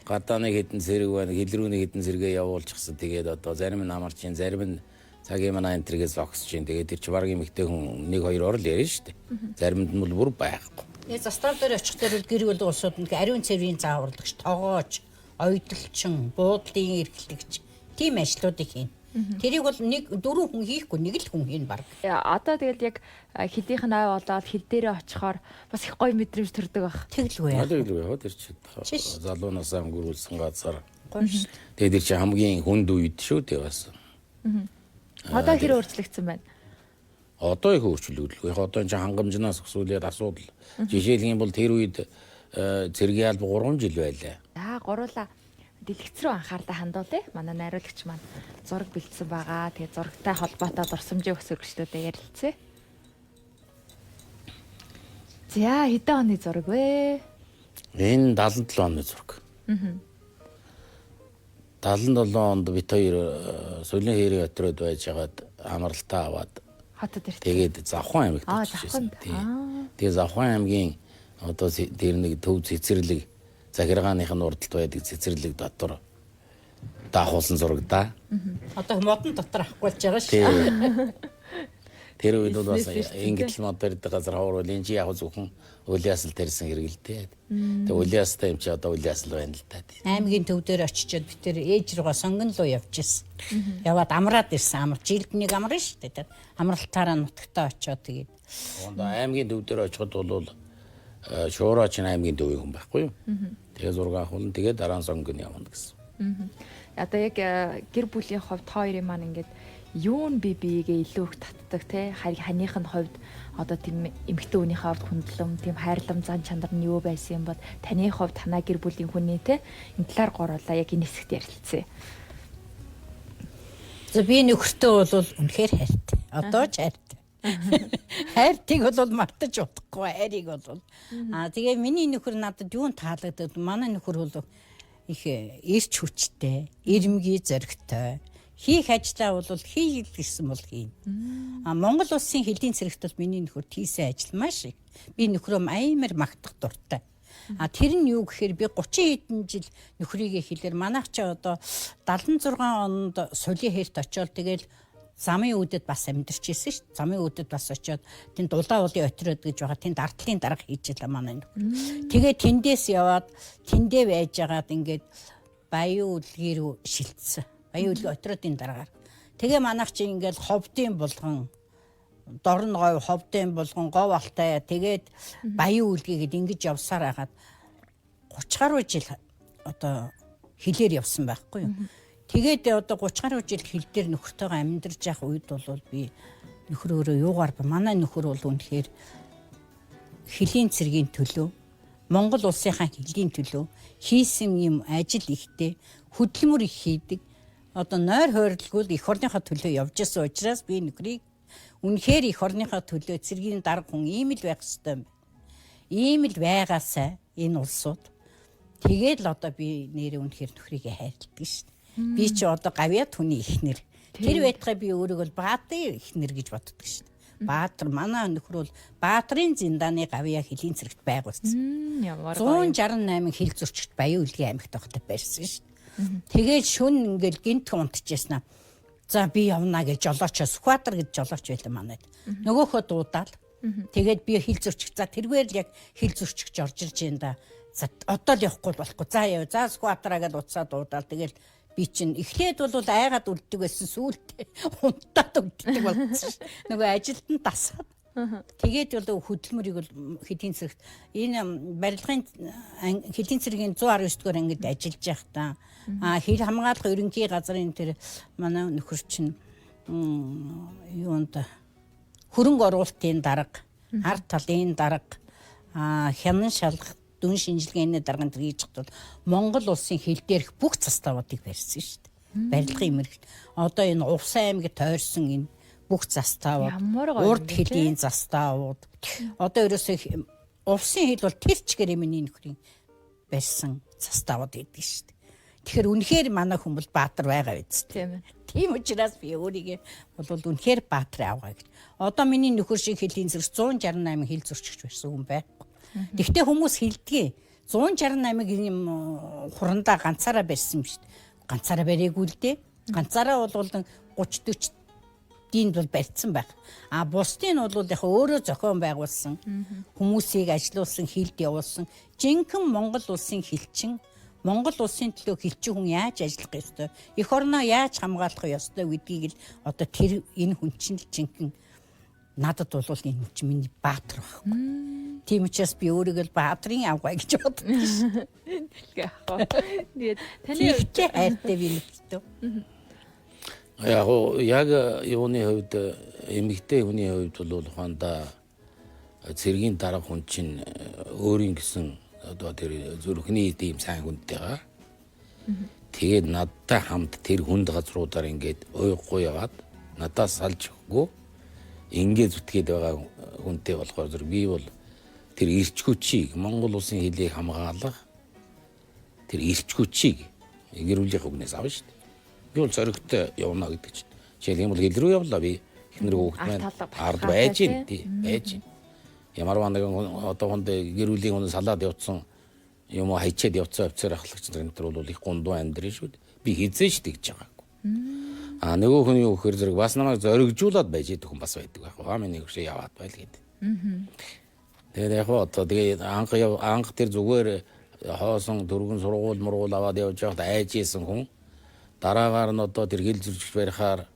Гадааны хэдэн зэрэг байна. Хил рүүний хэдэн зэрэгээ явуулчихсан. Тэгээд одоо зарим нь амарч ин зарим нь цагийн манай энэ тэргээ зогсож ин. Тэгээд тэр чи баргийн мэгтэй хүн 1-2 ор л ярина шүү дээ. Заримд нь бол бүр байхгүй. Тэгээ застав дээр очих дээр гэр бүл улсууд нэг ариун цэврийн зааварлагч, тоогооч, ойдлчин, буудлын эрхлэгч тийм ажлуудыг хийн. Тэрийг бол нэг 4 хүн хийхгүй нэг л хүн хийн баг. Одоо тэгэл яг хилийнх нь ой болоод хил дээрээ очихоор бас их гоё мэдрэмж төрдөг баг. Тэглгүй яа. Тэглгүй яа тэр чи залуунасаа өнгөрүүлсэн газар. Тэгээд тэр чи хамгийн хүнд үед шүү дээ бас. Одоо хэр өөрчлөгдсөн байна? Одоо их өөрчлөгдөлгүй. Одоо энэ хангамжнаас өсвөлээд асуудал. Жишээлх юм бол тэр үед цэргийн алба 3 жил байлаа. Гуруула дэлгэц рүү анхаарлаа хандуулъя. Манай найруулагч маань зураг бэлдсэн байгаа. Тэгээ зурагтай холбоотой дурсамжийн өсвөргчлүүдэд ярилцъя. За хэдэн оны зураг вэ? Энэ 77 оны зураг. 77 онд бит хоёр Сүлийн хэрэг өтрөөд байж хагаад амралтаа аваад хотод ирсэн. Тэгээд Завхан аймагт очижсэн. Тэгээд Завхан аймгийн одоо тэр нэг төв цэцэрлэг захиргааных нь урдалт байдаг цэцэрлэг дотор даахуулсан зураг да. Одоо модон дотор авахгүй болж байгаа шүү. Тэр үед бол бас ингэж л мод барьдаг газар хаврал энэ чи яг зөвхөн улиас л тарьсан хэрэг л дээ. Тэгээ улиастай юм чи одоо улиас л байна л да. Аймгийн төв дээр очичоод би тэр ээж руугаа сонгон руу явчихсан. Яваад амраад ирсэн. Амар жилд нэг амрна шүү дээ. Амралтаараа нутагтаа очиод тэгээд. Аймгийн төв дээр очиход бол шуураач аймгийн төвийн хүн байхгүй юу? Тэгээ зураг авахулна тэгээ дараа нь сонгон явна гэсэн. Одоо яг гэр бүлийн хувьд хоёрын маань ингээд юу нь биегээ илүү их татдаг те ханых нь хувьд одоо тийм эмэгтэй хүнийхээ хувьд хүндлэм тийм хайрлам зан чанар нь юу байсан юм бол таны хувьд танаа гэр бүлийн хүний те энэ талаар гурлаа яг энэ хэсэгт ярилцъя. За би нөхөртөө бол үнэхээр хайртай. Одоо ч хайртай. Хайртыг бол мартаж удахгүй хайрыг бол. Тэгээ миний нөхөр надад юу таалагдав? Манай нөхөр бол их эрч хүчтэй, ирмгий зоригтой. Хийх ажлаа бол хийх гэсэн бол хийн. Монгол улсын хэдийн цэрэгт бол миний нөхөр тийсэн ажил маш их. Би нөхрөө амар магтах дуртай. Тэр нь юу гэхээр би 30 хэдэн жил нөхрийгээ хэлээр манайх ч одоо 76 онд сулын хэрт очиод тэгэл замын үдэд бас амьдарч ирсэн шүү дээ. Замын үдэд бас очиод тэнд улаан уулын отроод гэж байгаа тэнд ардлын дарга хийж байлаа манай нөхөр. Тэгээ тэндээс яваад тэндээ байж агаад ингээд баян үлгий рүү шилжсэн. Баян үлгий отроодын дараагаар. Тэгээ манайх чи ингээд ховдын булган дорн гой ховдын булган гов алтай тэгээд баян үлгийгээд ингэж явсаар хагаад 30 гаруй жил одоо хилээр явсан байхгүй юу. Тэгээд одоо 30 гаруй жил хил дээр нөхөртөөгөө амьдарч явах үед бол би нөхрөөрөө юугаар ба манай нөхөр бол үнэхээр хилийн цэргийн төлөө Монгол улсынхаа хилийн төлөө хийсэн юм ажил ихтэй хөдөлмөр их хийдэг. Одоо нойр хойрлгүй эх орныхоо төлөө явж исэн учраас би нөхрийг үнэхээр эх орныхоо төлөө цэргийн дарга хүн ийм л байх ёстой юм. Ийм л байгаасай энэ улсууд Тэгээд л одоо би нэрээ үнэхээр нөхрийгээ хайрладаг шүү дээ. Би ч одоо гавьяа түүний ихнэр. Тэр байтугай би өөрийгөө Баатарын ихнэр гэж боддог шүү дээ. Баатар манай нөхөр бол Баатарын зиндааны гавьяа хөлийн цэрэгт байгуулсан. Ямар 168 хил зөрчигт Баян Үлгийн аймагт тогтож байсан шүү дээ. Тэгээд шүн ингээл гинтхэн унтчихсан. За би явна гэж жолоочоо Сүхбаатар гэж жолооч байлаа манайд. Нөгөөхөө дуудаал. Тэгээд би хил зөрчиг. За тэргээр л яг хил зөрчигч орж ирж юм да. За одоо л явахгүй болохгүй. За яа. За Сүхбаатараа гэж уцаа дуудаал. Тэгээд би чинь эхлээд бол айгаад үлддэг байсан сүүлдээ унтаад үлддэг болсон ш. Нөгөө ажилд нь дасаад. Тэгээд бол хөдөлмөрийг бол хэдийн цэрэгт энэ барилгын хэдийн цэрэгийн 119 дугаар ангид ажиллаж байхдаа хил хамгаалах ерөнхий газрын тэр манай нөхөр чинь юунд хөрөнгө оруулалтын дарга, ард талын дарга, хянан шалгах дүн шинжилгээний дарганд хийж хад Монгол улсын хил дээрх бүх заставуудыг барьсан шүү дээ. Барилгын мэрэгт. Одоо энэ Увсан аймагт тойрсон энэ бүх заставууд, урд хилийн заставууд. Одоо ерөөсөө Увсан хил бол тэр чигээр миний нөхрийн барьсан заставууд гэдэг шүү дээ. Тэгэхээр үнэхээр манай хүмүүс Баатар байгаа биз. Тийм ээ. Тийм учраас би өөрийгөө бол үнэхээр Баатар авгаа гэж. Одоо миний нөхөр шиг хөлийн зэрэг 168 хил зөрчигч байсан хүн байхгүй. Тэгвэл хүмүүс хэлдэг 168 юм хурандаа ганцаараа барьсан юм шүү дээ. Ганцаараа бариагүй л дээ. Ганцаараа бол 30-40 динд бол барьсан байх. А бусдын бол яг өөрөө зохион байгуулсан. Хүмүүсийг ажилуулсан, хилд явуулсан. Жинхэнэ Монгол улсын хилчин Монгол улсын төлөө хилчин хүн яаж ажиллах ёстой, эх орноо яаж хамгаалах ёстой гэдгийг л одоо тэр энэ хүн чинь л жинхэнэ надад бол энэ чинь миний Баатар байхгүй. Тийм учраас би өөрийгөө Баатарын авгаа гэж боддог. Тэгээд таны хайртай би нэгтэй. Яг юуны хувьд эмэгтэй хүний хувьд бол ухаандаа цэргийн дарга хүн чинь өөрийн гэсэн одоо тэр зүрхний тийм сайн хүнтэйгаа тэгээд надтай хамт тэр хүнд газруудаар ингээд уйггүй яваад надаас салж өгөхгүй ингээд зүтгээд байгаа хүнтэй болохоор зүр би бол тэр эрч хүчийг Монгол улсын хилийг хамгаалах тэр эрч хүчийг гэрүүлэх үгнээс авна шүү дээ. Би бол зоригтой явна гэдэг чинь. Жишээлбэл бол хил рүү явлаа би эхнэр хүүхэд маань ард байж гин тий байж гин. Ямар нэг одоо хонд гэрүүлийн хүн салаад явцсан юм уу хайчаад явцсан офицер ахлагч нар энэ бол их гундуу амьдрын шүү дээ. Би хизээш тэгж байгаагүй. Нөгөө хүн юу гэхээр зэрэг бас намайг зоригжуулаад байж идэх хүн бас байдаг байх. Миний хөшөө яваад байл гэдэг. Тэгээд яг одоо тэгээд анх тэр зүгээр хоосон дөрвөн сургууль мургуул аваад явж байхад айж исэн хүн дараагаар нь одоо тэр хил зөрчиж барихаар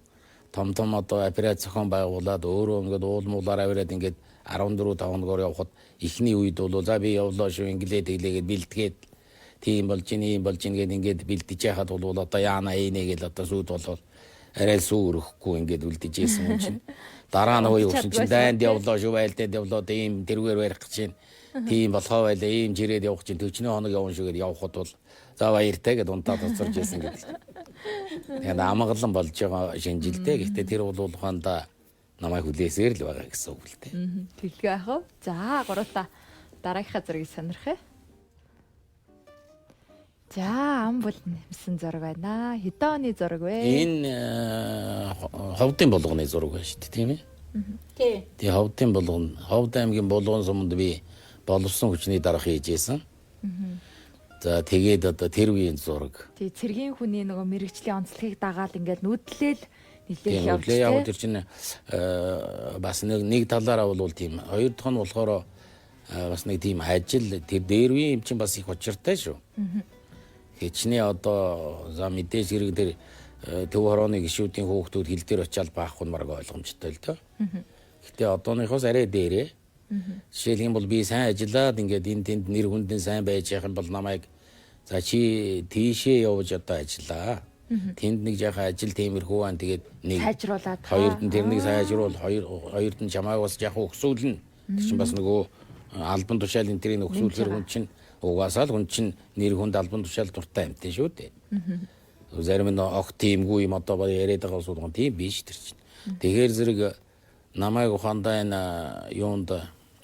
том одоо операц зохион байгуулад өөрөө ингээд уулмуулаар аваад ингээд 14-5 хоногор явхад ихний үед бол за би явлаа шүү инглээд хэлээгээд бэлтгээд тийм болж ийм болж ингээд бэлдэж яхад бол одоо яана ээнэ гэж одоо сүйд болол арай сүү өрөхгүй ингээд үлдэж ийсэн юм чинь дараа нь юу гэсэн чинь дайнд явлаа шүү байлдаад явлаа ийм тэргээр барих гэж тийм болохоо байлаа ийм жирээд явах чинь 40 хоног явна шүү гэдээ явхад бол за баяртай гэд унтаад оцорж ийсэн гэдэг. Тэгээд амгалан болж байгаа шинжилтэй. Гэхдээ тэр бол ухаандаа намайг хүлээсээр л байгаа гэсэн үг л дээ. Тэглээ яах вэ? За гуравта дараагийнхаа зургийг сонирхъя. За ам бол нэмсэн зураг байна. Хэдэн оны зураг вэ? Энэ ховдын болгоны зураг байна шүү дээ, тийм ээ? Тий. Тэгээ ховдын болгон, Ховд аймгийн болгоон суманд би боловсон хүчний дарга хийж ийсэн. За тэгээд одоо тэр үеийн зураг. Тий цэргийн хүний нөгөө мэрэгчлийн онцлогийг дагаад ингээд нүдлээл нэлээх явж яг тэр чинь бас нэг талаараа бол тийм хоёр дахь нь болохоор бас нэг тийм ажил тэр дээр үе юм чинь бас их учиртай шүү. Хичнээн одоо за мэдээж хэрэг тэр төв хорооны гишүүдийн хүүхдүүд хил дээр очиад баахгүй нь марг ойлгомжтой л дөө. Гэтэ одооныхоос арай дээрээ. Жишээлх юм бол би сайн ажиллаад ингээд энэ тэнд нэр хүндэн сайн байж явах юм бол намайг за чи тийшээ явж одоо ажиллаа. Тэнд нэг жаахан ажил тиймэрхүү байна. Тэгээд нэг сайжруулад хоёрд нь тэрнийг сайжруул, хоёрд нь чамайг бас жаахан өгсүүлнэ. Тэр чинь бас нөгөө албан тушаалын тэрийг өгсүүлэхэр хүн чинь угаасаа л хүн чинь нэр хүнд албан тушаал дуртай юмтай шүү дээ. Зарим нь огт тиймгүй юм одоо яриад байгаа суулган тийм биш тэр чинь. Тэгэхээр зэрэг намайг ухаандаа энэ юунд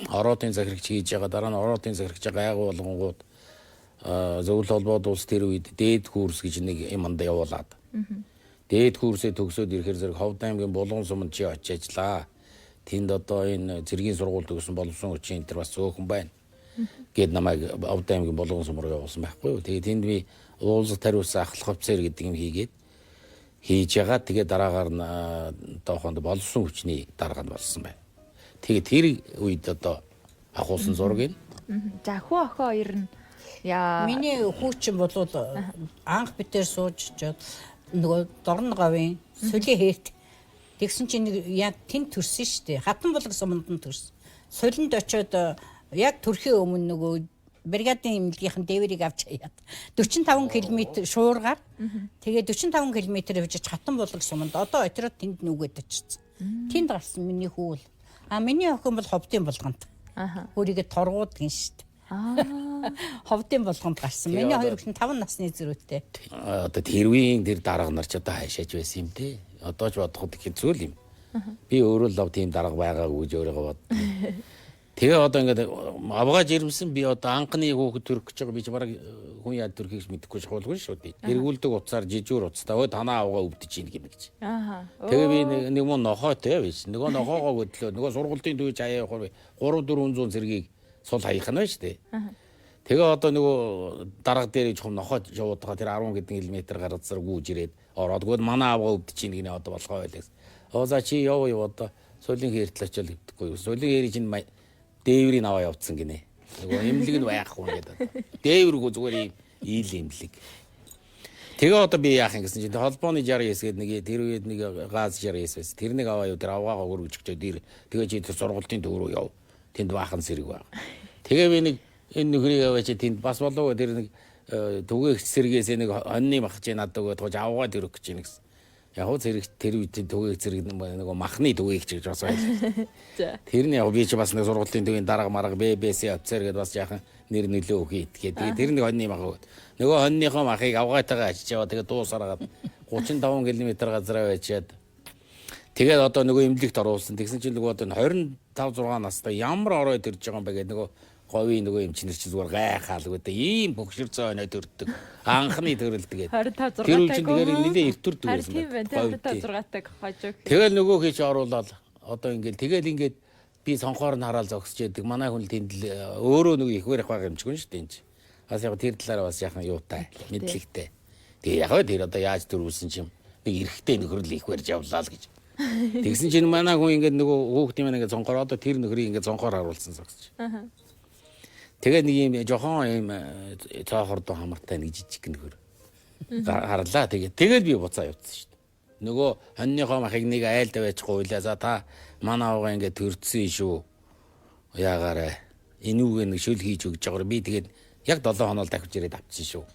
ороотын захирагч хийж байгаа дараа нь ороотын захирагч гайгүй болгонгууд зөвлөл холбоод улс тэр үед дээд курс гэж нэг юмд явуулаад. Дээд курсээ төгсөөд ирэхээр зэрэг Ховд аймгийн Булган суманд чи очиж ажиллаа. Тэнд одоо энэ цэргийн сургууль төгссөн боловсон хүчин энэ төр бас зөөхөн байна. Гэт намайг Ховд аймгийн Булган сум руу явуулсан байхгүй юу. Тэгээд тэнд би уулзалт хариулсан ахлах офицер гэдэг юм хийж байгаа. Тэгээд дараагаар нь одоохонд боловсон хүчний дарганд болсон байна. Тэгээд тэр үед одоо ахуулсан зураг нь. За хүү охоо хоёр нь яа Миний хүүчин бол анх битээр сууж чад нөгөө дорн говийн сүлийн хэрт тэгсэн чинь яг тэнд төрсөн шүү дээ. Хатан булаг суманд нь төрсөн. Солинд очиод яг төрхийн өмнө нөгөө бригадын имлгийнхэн дээврийг авч хаяад 45 км шуургаар тэгээ 45 км явж хатан булаг суманд одоо отроод тэнд нүгэд очсон. Тэнд гарсан миний хүү бол. Миний охин бол Ховдын булганд. Өөрийгөө торгууд гин шүү дээ. Ховдын болгонд гарсан. Миний хоёр хүн 5 насны зэрэгтэй. Одоо тэрвийн тэр дарга нар ч одоо хайшааж байсан юм дээ. Одоо ч бодоход хэцүү л юм. Би өөрөө л тийм дарга байгаагүй гэж өөрийгөө бод. Тэгээ одоо ингээд авгааж ирмсэн би одоо анхны хүүхэд төрөх гэж байгаа би ч бараг хүн яа төрөхийг мэдэхгүй шахуулгүй шүү дээ. Эргүүлдэг утсаар жижүүр утастай өө танаа авгаа өвдөж ийн гэнэ гэж. Тэгээ би нэг мөн нохоотой биш. Нөгөө нохоогоо хөдлөө. Нөгөө сургуулийн төвч аяа явах 3-400 зэргийг сул хаях нь шүү дээ. Тэгээ одоо нөгөө дарга дээр чухам нохоо явуудгаа тэр 10 хэдэн км гаргацаар гүйж ирээд ороодгүй манай авгаа өвдөж ийн гэнэ одоо болохоо байлаа. За чи яв одоо сулийн хэртэл очил хэвдэхгүй. Сулийн хэрийг чинь дээврийн аваа явцсан гинэ. Нөгөө эмнэлэг нь байхгүй гэдэг. Дээвргүй зүгээр ийм ийл эмнэлэг. Тэгээ одоо би яах юм гэсэн чинь холбооны 69 гээд нэг тэр үед нэг газ 69 байсан. Тэрнийг аваа юу тэр аваагаа өргөжчөө дэр. Тэгээ чи тэр сургуулийн төв рүү яв. Тэнд баахан зэрэг баг. Тэгээ би нэг энэ нөхрийг аваач тэнд бас болов тэр нэг түгээгч сэргээс нэг онны махч надад өгөөд гож авгаа төрөх гэж юм гэсэн. Яг хөө зэрэг тэр үед түгээгч зэрэг нөгөө махны түгээгч гэж бас байлаа. Тэр нь яг би чи бас нэг сургуулийн төвийн дарга марга ББС офицер гэдээ бас яхан нэр нөлөө өгье гэдэг. Тэгээ тэр нэг онны мах өгөөд. Нөгөө онныхоо махыг авгаатайгаа ачиж яваа. Тэгээ дуусараад 35 км газараа байчаад тэгээд одоо нөгөө эмнэлэгт оруулсан. Тэгсэн чинь нөгөө одоо 25 6 настай ямар оройд ирж байгаа юм бэ гэдэг нөгөө говийн нөгөө эмчнэр чи зүгээр гайхаал гэдэг ийм бөгшөрцөө өнөө төрдөг. Анхны төрөлдөг гэдэг. 25 6 Тэр үчин тэгээд нэлээ иртүрдэг байсан. Тийм байна. 25 6 таг хожиг. Тэгэл нөгөө хийж оруулаад одоо ингээд би сонхоор нь хараал зогсож яадаг. Манай хүн тэнд л өөрөө нөгөө их барих байгаа юм чгүй шүү дээ энэ. Бас яг тэр талаараа бас яхан юутай мэдлэгтэй. Тэгээ яг тэр одоо яаж төрүүлсэн чим би эрэхтэй нөхрөл их барьж явлаа л гэж. Тэгсэн чинь манай хүн ингээд нөгөө хүүхдийн маань ингээд сонхоор одоо тэр нөхрийг ингээд сонхоор харуулсан зогсож. Тэгээ нэг юм жохон юм цаахордоо хамартай нэг жижиг нөхөр харлаа. Тэгээд би буцаа явуулсан шүү дээ. Нөгөө хоньныхоо махыг нэг айлд байчихгүй лээ. За та манай авгаа ингээд төрдсөн шүү. Яагаарэ энэ үгээ нэг шүл хийж өгч байгаа. Би тэгээд яг 7 хоноо дахиж ирээд авчихсан шүү.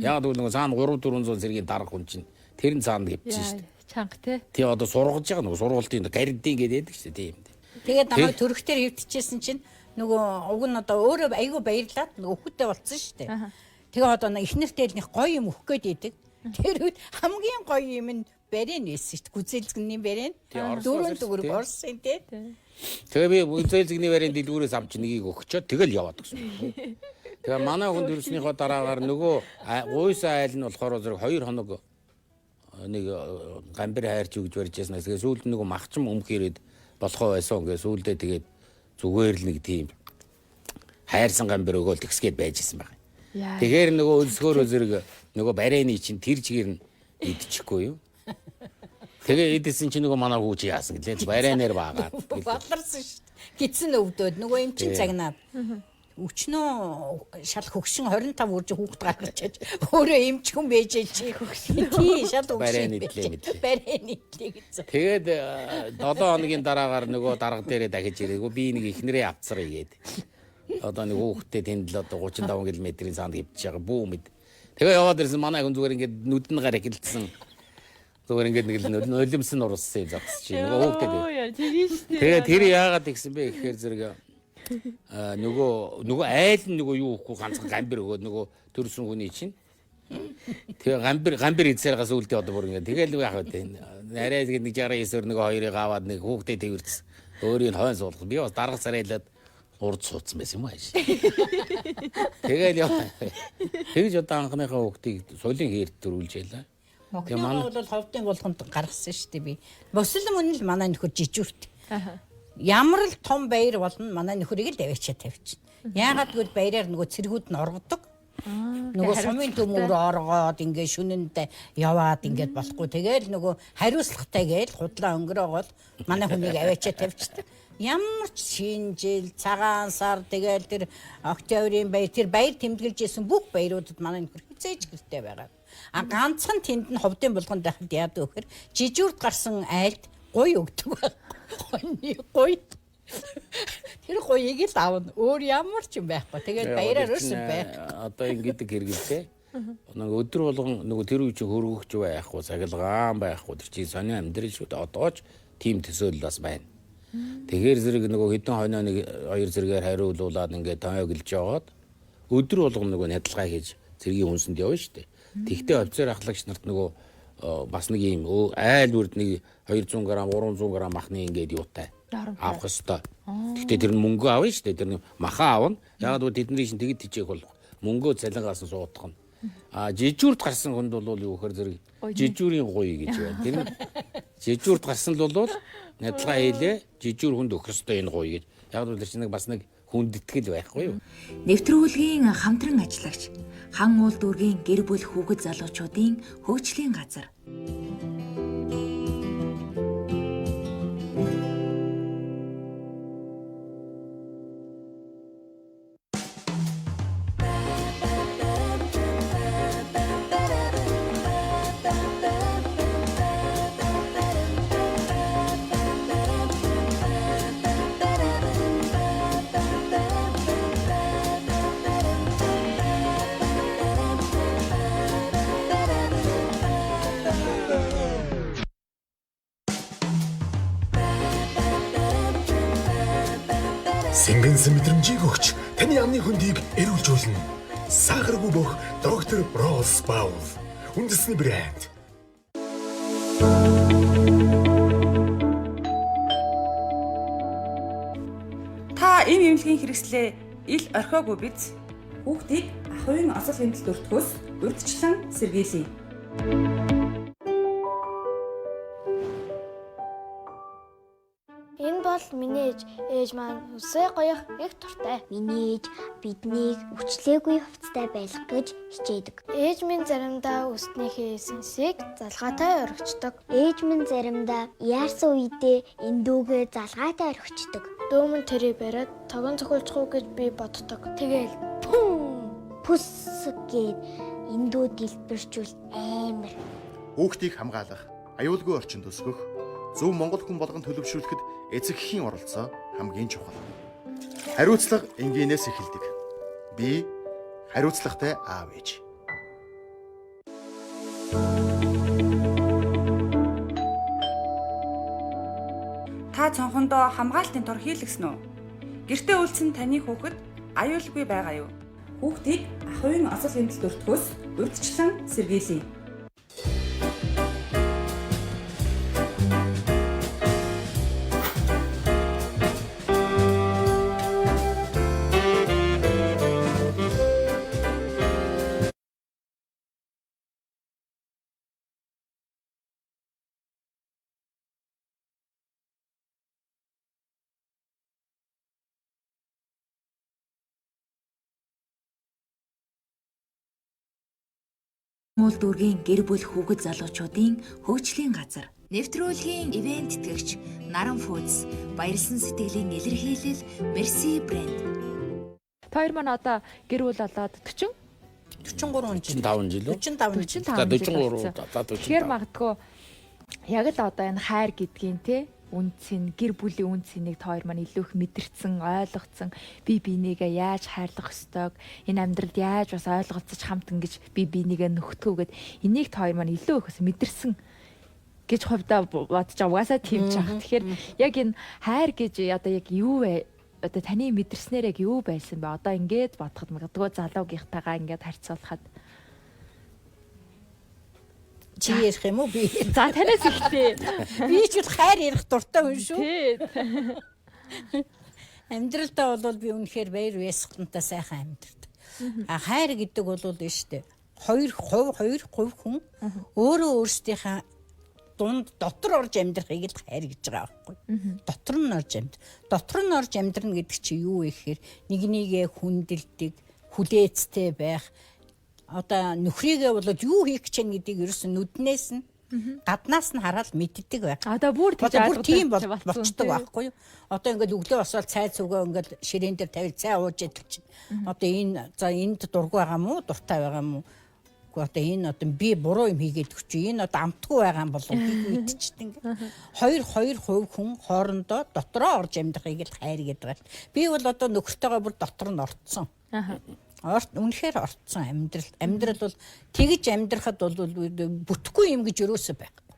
Яг тэгвэл нөгөө цаана 3-400 зэргийн дарга хүн чинь тэр нь цаана гэвчихсэн шүү дээ. Чанга тий. Тэгээ одоо сургаж байгаа нөгөө сургуулийн гардин гэдэг шүү дээ тийм. Тэгээд намайг төрөхтөр хөвтчихсэн чинь нөгөө уг нь одоо өөрөө айгүй баярлаад нөгөө хүүхдээ болцсон шүү дээ. Тэгээ одоо эхнэртэй л нэг гоё юм өгөх гээд идэг. Тэр үед хамгийн гоё юм нь барен нээсэн шүү дээ. Гүзэлзгний барен. 4 төгрөг орсон тий. Тэгээ би гүзэлзгний барен дэлгүүрээс авч нэгийг өгчөөд тэгэл яваад гэсэн. Тэгээ манай хүн төрснийхөө дараагаар нөгөө гуйсан айл нь болохоор зэрэг 2 хоног нэг гамбир хайрч өгж барьж яснаа. Тэгээ сүүлд нөгөө махчин өмх ирээд болохоо байсан. Ингээ сүүлдээ тэгээд зүгээр л нэг тийм хайрсан гамбир өгөөл тэгсгээд байжсэн байна. Тэгэхээр нөгөө өлсгөөрөө зэрэг нөгөө барайны чинь тэр чигээр нь идчихгүй юу. Тэгээ идэсэн чинь нөгөө манай хүүч яасан гэлээ барайнаар баагаад бадарсан шүү дээ. Гидсэн өвдөөд нөгөө юм чинь цагнаад өчнөө шал хөгшин 25 үрж хүүхд гаргачаач өөрөө эмч хүн бэжээ чи хөгшин тий шал хөгшин барайны гэсэн. Тэгээд 7 хоногийн дараагаар нөгөө дарга дээрээ дахиж ирээгүй би нэг ихнэрээ авцраа игээд одоо нэг хүүхдтэй тэнд л одоо 35 км-ийн цаанд хөвдөж байгаа бүү мэд. Тэгээ яваад ирсэн манай хүн зүгээр ингээд нүдэн гар эхэлсэн. Зүгээр ингээд нэг л нулимсэн урссан зогсож чи нөгөө хүүхдтэй. Тэгээ тэр яагаад тэгсэн бэ гэхээр зэрэг нөгөө айл нь нөгөө юу ихгүй ганцхан гамбир өгөөд нөгөө төрсөн хүний чинь тэгээ гамбир эзсэргээс үлдээ одоо бүр ингээд тэгэл яах вэ арай нэг 69-өр нөгөө хоёрыг аваад нэг хүүхдээ тэрсэн өөрийн хойно суулгах би бас дарга царайлаад урд суудсан байсан юм ааш. Тэгэл яа. Тэгж одоо анхныхаа хүүхдийг соёлын хээрд төрүүлж ялаа. Тэгээ манай бол ховдын болгонд гаргасан шүү дээ би. Босолон үнэл манай нөхөр жижүүрт. Ямар л том баяр болно манай нөхрийг л давичаа тавьчихна. Яагаад гэвэл баяраар нөгөө цэргүүд нь оргодог. Нөгөө сумын төмөр оргоод ингээ шүнэндээ яваад ингээд болохгүй. Тэгээл нөгөө хариуцлагатай гээл худлаа өнгөрөөгөл манай хүнийг аваачаа тавьчихдаг. Ямар ч шинжил, цагаан сар тэгээл тэр октябрийн баяр тэр баяр тэмдэглэж исэн бүх баяруудад манай нөхөр хизээж гэртэй байгаа. А ганцхан тэнд нь ховдын болгонд байхад яадаг вэхээр жижүүрт гарсан айлд гуй өгдөг байна. Гуй. Тэр гуйыг л аавна. Өөр ямар ч юм байхгүй. Тэгээд баяраар өрсөн байх. Одоо ингэдэг хэрэгэлтэй. Нэг өдөр болгон нөгөө тэр үе чи хөргөгч байхгүй, цахилгаан байхгүй. Тэр чи сони амьдрал шүү дээ. Одоо ч тийм төсөөлөл бас байна. Тэгэхээр зэрэг нөгөө хэдэн хоноо нэг хоёр зэрэгээр хариулуулаад ингээд тоёо гэлж яваад өдөр болгон нөгөө нядалгаа хийж цэргийн хүнсэнд явна шүү дээ. Тэгтээ офицер ахлагч нарт нөгөө бас нэг юм айл үрд нэг 200 г 300 г махны ингээд юутай авах ёстой. Тэгтээ тэр нь мөнгө авна шүү дээ. Тэр махан авна. Ягаад гэвэл тэдний шин тэгэд тижээх бол мөнгөө цалингаасан суудах нь. А жижүүрт гарсан хүнд бол юу гэхээр зэрэг жижүүрийн гуй гэж байна. Тэр нь жижүүрт гарсан л бол нядалгаа хийлээ жижүүр хүнд өгөх ёстой энэ гуй гэж. Ягаад гэвэл тэр чинь бас нэг хүнд итгэл байхгүй юу? Нэвтрүүлгийн хамтран ажиллагч хан уул дүүргийн гэр бүл хүүхэд залуучуудын хөгжлийн газар. Сэнгэнсэн мэдрэмжийг өгч таны амны хөндийг эрүүлж болно. Сахаргүй бөх доктор Брос Баул. Үндэсний брэнд. Та эм эмнэлгийн хэрэгслээ ил орхиогүй биз? Хүүхдийг ахуйн осол хэмтэл өртгөөс урьдчилан сэргийлье. Энэ бол миний ээж маань үсээ гоёх их туртай. Миний ээж биднийг үчлээгүй хувцастай байх гэж хичээдэг. Ээж минь заримдаа үстнийхээ эсэнсийг залгаатай орхичдог. Ээж минь заримдаа яарсан үедээ эндүүгээ залгаатай орхичдог. Дөөмөн тэрийг бариад тогон цохолцох гэж би боддог. Тэгээл пүс гээд эндүү дэлбэрчүүл амар. Хүүхдийг хамгаалах, аюулгүй орчинд өсгөх, зөв монгол хүн болгон төлөвшүүлэхэд эцэгхийн оролцоо хамгийн чухал. Хариуцлага энгийнээс эхэлдэг. Би хариуцлагатай аав ээж. Та цонхондоо хамгаалтын тор хийлгсэн үү? Гэртээ үлдсэн таны хүүхэд аюулгүй байгаа юу? Хүүхдийг ахуйн осол хэмтэл өртгөөс урьдчилан сэргийлье. Уул дүүргийн гэр бүл хүүхэд залуучуудын хөгжлийн газар. Нэвтрүүлгийн ивент тэтгэгч Наран Фудс, баярлсан сэтгэлийн илэрхийлэл Мерси брэнд. Хоёр маань одоо гэр бүл болоод 40 43 жил. 45 жил үү? 45 44 Тэгэхээр магадгүй яг л одоо энэ хайр гэдгийн те үнцэн гэр бүлийн үнцнийг та хоёр маань илүү их мэдэрсэн, ойлгоцсон, бие бинийгээ яаж хайрлах ёстойг, энэ амьдралд яаж бас ойлголцож хамт ингэж бие бинийгээ нөхтгөөгээд энийг та хоёр маань илүү их мэдэрсэн гэж хувьдаа бодож угаасаа тэмж ах. Тэгэхээр яг энэ хайр гэж одоо яг юу вэ? Одоо таны мэдэрснээр яг юу байсан бэ? Одоо ингэж бодоход магадгүй залуугийнхтайгаа ингэж харьцуулахад Чи ярих юм уу би? за танаас ихтэй. Би ч бол хайр ярих дуртай хүн шүү. Тий. Амьдралдаа бол би үнэхээр баяр баясгалантай сайхан амьдардаг. Хайр гэдэг бол биш үү? 2% хүн өөрөө өөрсдийнхээ дунд дотор орж амьдрахыг л хайр гэж байгаа байхгүй. Дотор нь орж амьд. Дотор нь орж амьдрна гэдэг чи юу вэ гэхээр нэг нэгээ хүндэлдэг, хүлээцтэй байх. Одоо нөхрийгээ болоод юу хийх гэж байна гэдгийг ерөөсөн нүднээс нь гаднаас нь хараад мэддэг байх. Одоо бүр тийм болчдөг байхгүй юу? Одоо ингээд өглөө босоод цай зүгөө ингээд ширээн дээр тавил цай ууж идэл чинь. Одоо энд дург байгаа мó, дуртай байгаа мó? Одоо энэ одоо би буруу юм хийгээд өгч энэ одоо амтгүй байгаа юм болов мэдчихдэг ингээд 2% хүн хоорондоо дотроо орж амьдрахыг л хайр гэдэг. Би бол одоо нөхөртөөгөө бүр дотор нь орцсон. Үнэхээр орцсон амьдрал бол тэгж амьдрахад бол бүтэхгүй юм гэж өрөөсөө байхгүй.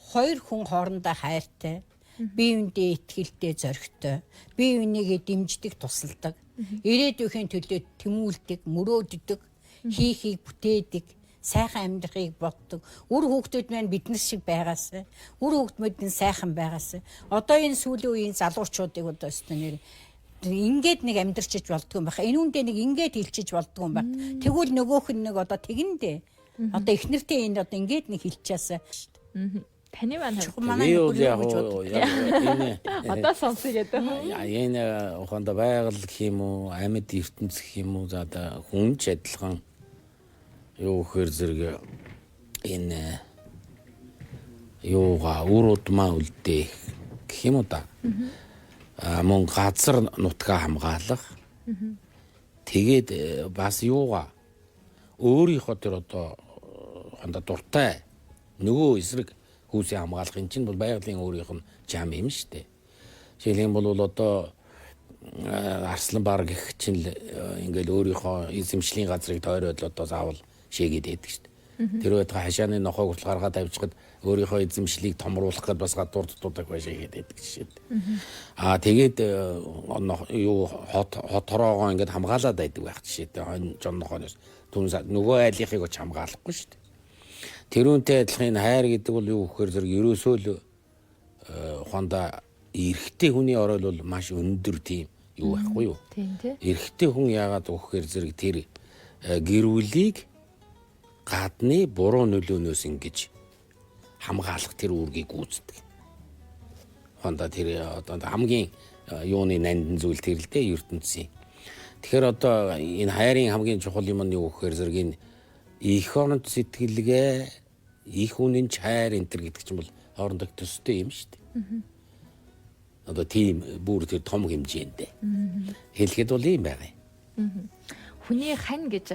2 хүн хоорондоо хайртай, бие биендээ итгэлтэй, зоригтой, бие бинийгээ дэмждэг, тусалдаг, ирээдүйн төлөө тэмүүлдэг, мөрөөддөг, хийхийг бүтээдэг, сайхан амьдрахыг боддог. Үр хүүхдүүд маань биднес шиг байгаасай. Үр хүүхдүүд нь сайхан байгаасай. Одоо энэ сүүлийн үеийн залуучуудыг одоо өстөнөр ингээд нэг амьдрчиж болдгоо юм байна. Энэ үндэ нэг ингээд хилчиж болдгоо юм байна. Тэгвэл нөгөөх нь нэг одоо тэгэндээ. Одоо их нэртэй энд одоо ингээд нэг хилчаасаа. Таны маань би бол яг энэ одоо сонсъё гэдэг. Энэ ухаанда байгаль гэх юм уу, амьд ертөнц гэх юм уу, за одоо хүнч адилхан юу гэхээр зэрэг энэ юугаа үр удмаа үлдээх гэх юм уу да. Мөн газар нутгаа хамгаалах. Тэгээд бас юугаа өөрийнхөө тэр одоо ханда дуртай нөгөө эсрэг хүүсээ хамгаалах энэ чинь бол байгалийн өөрийнх нь жам юм шүү дээ. Жишээлбэл бол одоо Арслан баг гэх чинь л ингээл өөрийнхөө эзэмшлийн газрыг тойроод л одоо заавал шээгээд байдаг шүү дээ. Тэр байтга хашааны нохоо хүртэл гаргаад авчихад өөрийнхөө эзэмшлийг томруулах гэд бас гадуурддаг байшаагээд байдаг жишээ дээ. Тэгээд юу хот хороогоо ингээд хамгаалаад байдаг байх жишээ дээ. Жон нохооноос нөгөө айлынхыг оч хамгаалахгүй шүү дээ. Тэрүүнтэй адилхан хайр гэдэг бол юу гэхээр зэрэг ерөөсөө л ухаанда эрэгтэй хүний орол бол маш өндөр тийм юу байхгүй юу? Эрэгтэй хүн яагаад өгөхээр зэрэг тэр гэр бүлийг гадны буруу нөлөөнөөс ингэж хамгаалах тэр үүргийг гүйцэтгэв. Ухаанда тэр одоо хамгийн юуны нандин зүйл тэр л дээ ертөнцийн. Тэгэхээр одоо энэ хайрын хамгийн чухал юм нь юу гэхээр зэрэг энэ их онц сэтгэлгээ, их үнэн хайр энэ төр гэдэг чинь бол хоорондоо төстэй юм шүү дээ. Одоо тийм бүр тэр том хэмжээндээ. Хэлэхэд бол ийм байгаа юм. Хүний хань гэж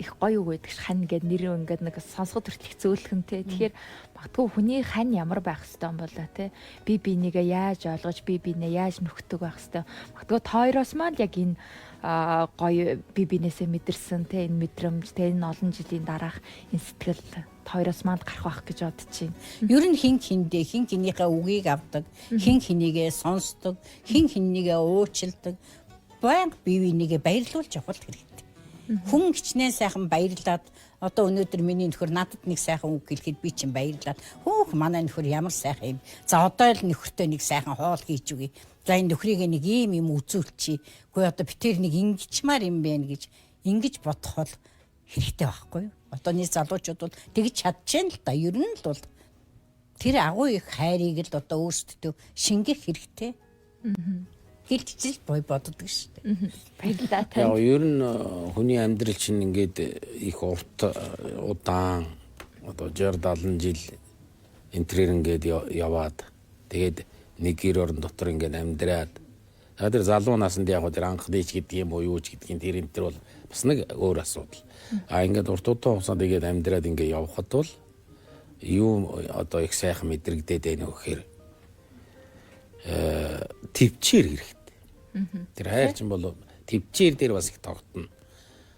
их гоё үг байдаг ш. Хань гэдэг нэр ингээд нэг сонсоход хүртэл их зөөлхөнтэй. Тэгэхээр магадгүй хүний хань ямар байх хэвээр юм болоо те. Би бинийгээ яаж ойлгож, би бинээ яаж нөхдөг байх хэвээр. Магадгүй тойроос маань яг энэ гоё би бинээсээ мэдэрсэн те энэ мэдрэмж те энэ олон жилийн дараах энэ сэтгэл тойроос маань гарах байх гэж бодож байна. Ер нь хин хиндээ хин хинийхээ үгийг авдаг, хин хинийгээ сонсдог, хин хинийгээ уучилдаг. Баян бие бинийгээ баярлуулж явах хэрэгтэй. Хүн гिचнээ сайхан баярлаад одоо өнөөдөр миний нөхөр надад нэг сайхан үг хэлэхэд би чинь баярлаад хөөх манай нөхөр ямар сайхан юм. За одоо л нөхөртөө нэг сайхан хоол хийж өгье. За энэ нөхрийг нэг ийм юм үзүүлчихье. Гэхдээ одоо битэр нэг ингэчмаар юм байна гэж ингэж бодох бол хэрэгтэй байхгүй юу? Одооний залуучууд бол тэгж чадчихээн л да. Ер нь л бол тэр агуу их хайрыг л одоо өөрсдөө шингэх хэрэгтэй. Хэлчихэл бой боддог шүү дээ. Баярлалаа тань. Яг ер нь хүний амьдрал чинь ингээд их урт удаан одоо 60 70 жил энтрээр ингээд яваад тэгээд нэг гэр орон дотор ингээд амьдраад тэр залуу наснд яг тэр анхныч гэдэг юм уу юу ч гэдгийг тэр энэ бол бас нэг өөр асуудал. Ингээд урт удаан хугацаанд ингээд амьдраад ингээд явхад бол юу одоо их сайхан мэдрэгдээд байна вэ гэхээр төвчээр хэрэгтэй. Тэр хайр чинь бол төвчээр дээр бас их тогтно.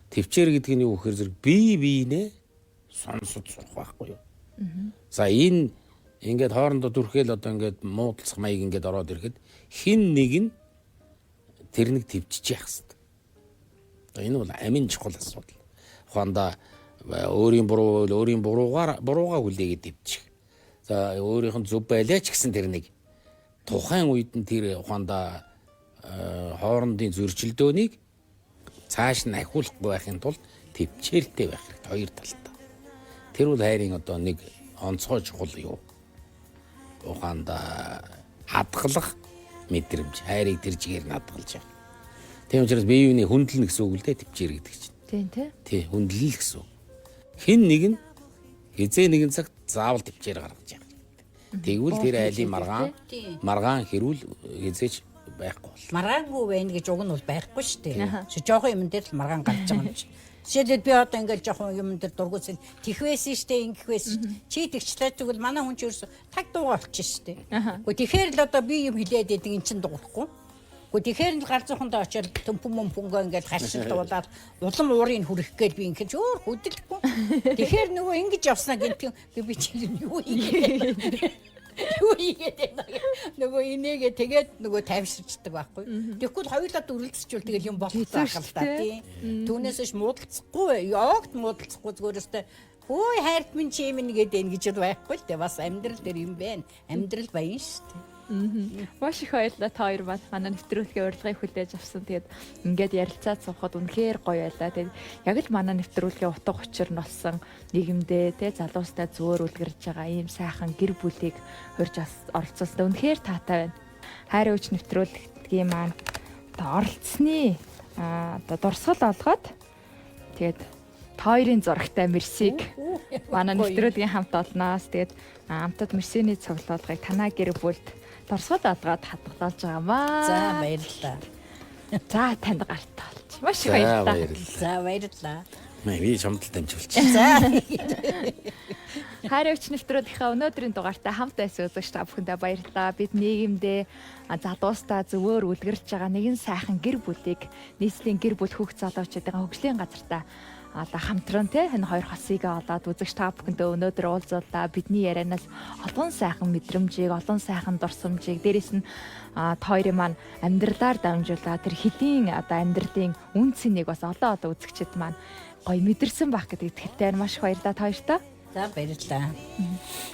Төвчээр гэдэг нь юу гэхээр зэрэг бие биенээ сонсож сурах байхгүй юу? За энэ ингээд хоорондоо дүрхэл одоо ингээд муудалцах маяг ингээд ороод ирэхэд хин нэг нь тэр нэг төвчж яах хэвээр. Энэ бол амин чухал асуудал. Ухаанда өөрийн буруугаар хүлээгээд төвчих. За өөрийнх нь зөв байлаа ч гэсэн тэр нэг тухайн үед нь тэр ухаанда хоорондын зөрчилдөөнийг цааш нь ахиулахгүй байхын тулд төвчээртэй байх хэрэгтэй хоёр талтай. Тэр бол хайрын одоо нэг онцгой чухал юу. Ухаанда хадгалах мэдрэмж, хайрыг тэр чигээр нь хадгалж явах. Тийм учраас бие биений хүндлэл гэсэн үг л дээ төвчээр гэдэг чинь. Тийм тий. Тий, хүндлэл гэсэн үг. Хэн нэг нь хизээ нэгэн цагт заавал төвчээр гаргаж явах. Тэгвэл тэр айлын маргаан хэрүүл хизээч байхгүй бол. Маргаангүй байна гэж уг нь бол байхгүй шүү дээ. Жохон юм дээр л маргаан гарч байгаа юм чи. Жишээлбэл би одоо ингээд жохон юм дээр дургуйсан тих байсан шүү дээ, ингэх байсан шүү дээ. Чи тэгчлээ тэгвэл манай хүн ч ерөөсө таг дуугаа болчихно шүү дээ. Гэхдээ тэгэхээр л одоо би юм хилээд байдаг эн чин дуурахгүй. Гэхдээ тэгэхээр л гар зохондоо очиод төмпөн мөмпөнгөө ингээд харшилт дуулаад улам уурыг хүрэх гээл би ингээд өөр хөдөлгөхгүй. Тэгэхээр нөгөө ингэж явснаа гэнтэн би чи юу хийгээд нөгөө инээгээ тэгээд нөгөө тайвширчдаг байхгүй. Тэгэхгүй хоёулаа дүрлэлцчихвэл тэгэл юм болчихсон л та тий. Түүнээсш муудалцахгүй, ягт муудалцахгүй зүгээрээ хөөе хайрт минь чи минь гэдэг ингэж байхгүй л дээ. Бас амьдрал дээр юм байна. Амьдрал баян шүү дээ. Маш их баярлалаа та хоёр манай нэвтрүүлгийн урилгыг хүлээж авсан. Тэгээд ингээд ярилцаад суухад үнэхээр гоё байлаа. Тэгээд яг л манай нэвтрүүлгийн утга учир нь болсон нийгэмдээ тэ залуустай зөөр үлгэрж байгаа ийм сайхан гэр бүлийг хурж оролцуулсан. Үнэхээр таатай байна. Хайрын үуч нэвтрүүлгийн маань одоо оролцсны одоо дурсгал олгоод тэгээд та хоёрын зурагтай мерсиг манай нэвтрүүлгийн хамт олноос. Тэгээд хамтад мерсиний цуглуулгыг танаа гэр бүлд дурсгал олгоод хадгалж байгаамаа. За баярлалаа. За танд гартаа олж. Маш их баярлалаа. За баярлалаа. Би чамд дамжуулчих. За. Хайрын үуч нэвтрүүлгийнхаа өнөөдрийн дугаартай хамт байсан үзэгч та бүхэндээ баярлалаа. Бид нийгэмдээ залуустаа зөвөр үлгэрж байгаа нэгэн сайхан гэр бүлийг нийслэлийн гэр бүл хүүхд залуучуудын хөгжлийн газартаа одоо хамтран энэ хоёр хосыг олоод үзэгч та бүхэндээ өнөөдөр уулзууллаа. Бидний ярианаас олон сайхан мэдрэмжийг, олон сайхан дурсамжийг дээрэс нь та хоёрын маань амьдралаар дамжуулаад тэр хэлийн одоо амьдралын үн цэнийг бас олон үзэгчд маань гоё мэдэрсэн байх гэдэг итгэлтэй маш их баярлалаа та хоёртаа. За баярлалаа.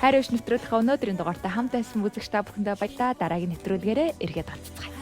Хайрын үуч нэвтрүүлгийн өнөөдрийн дугаартай хамт байсан үзэгч та бүхэндээ баярлалаа. Дараагийн нэвтрүүлгээрээ эргээд олцгаая.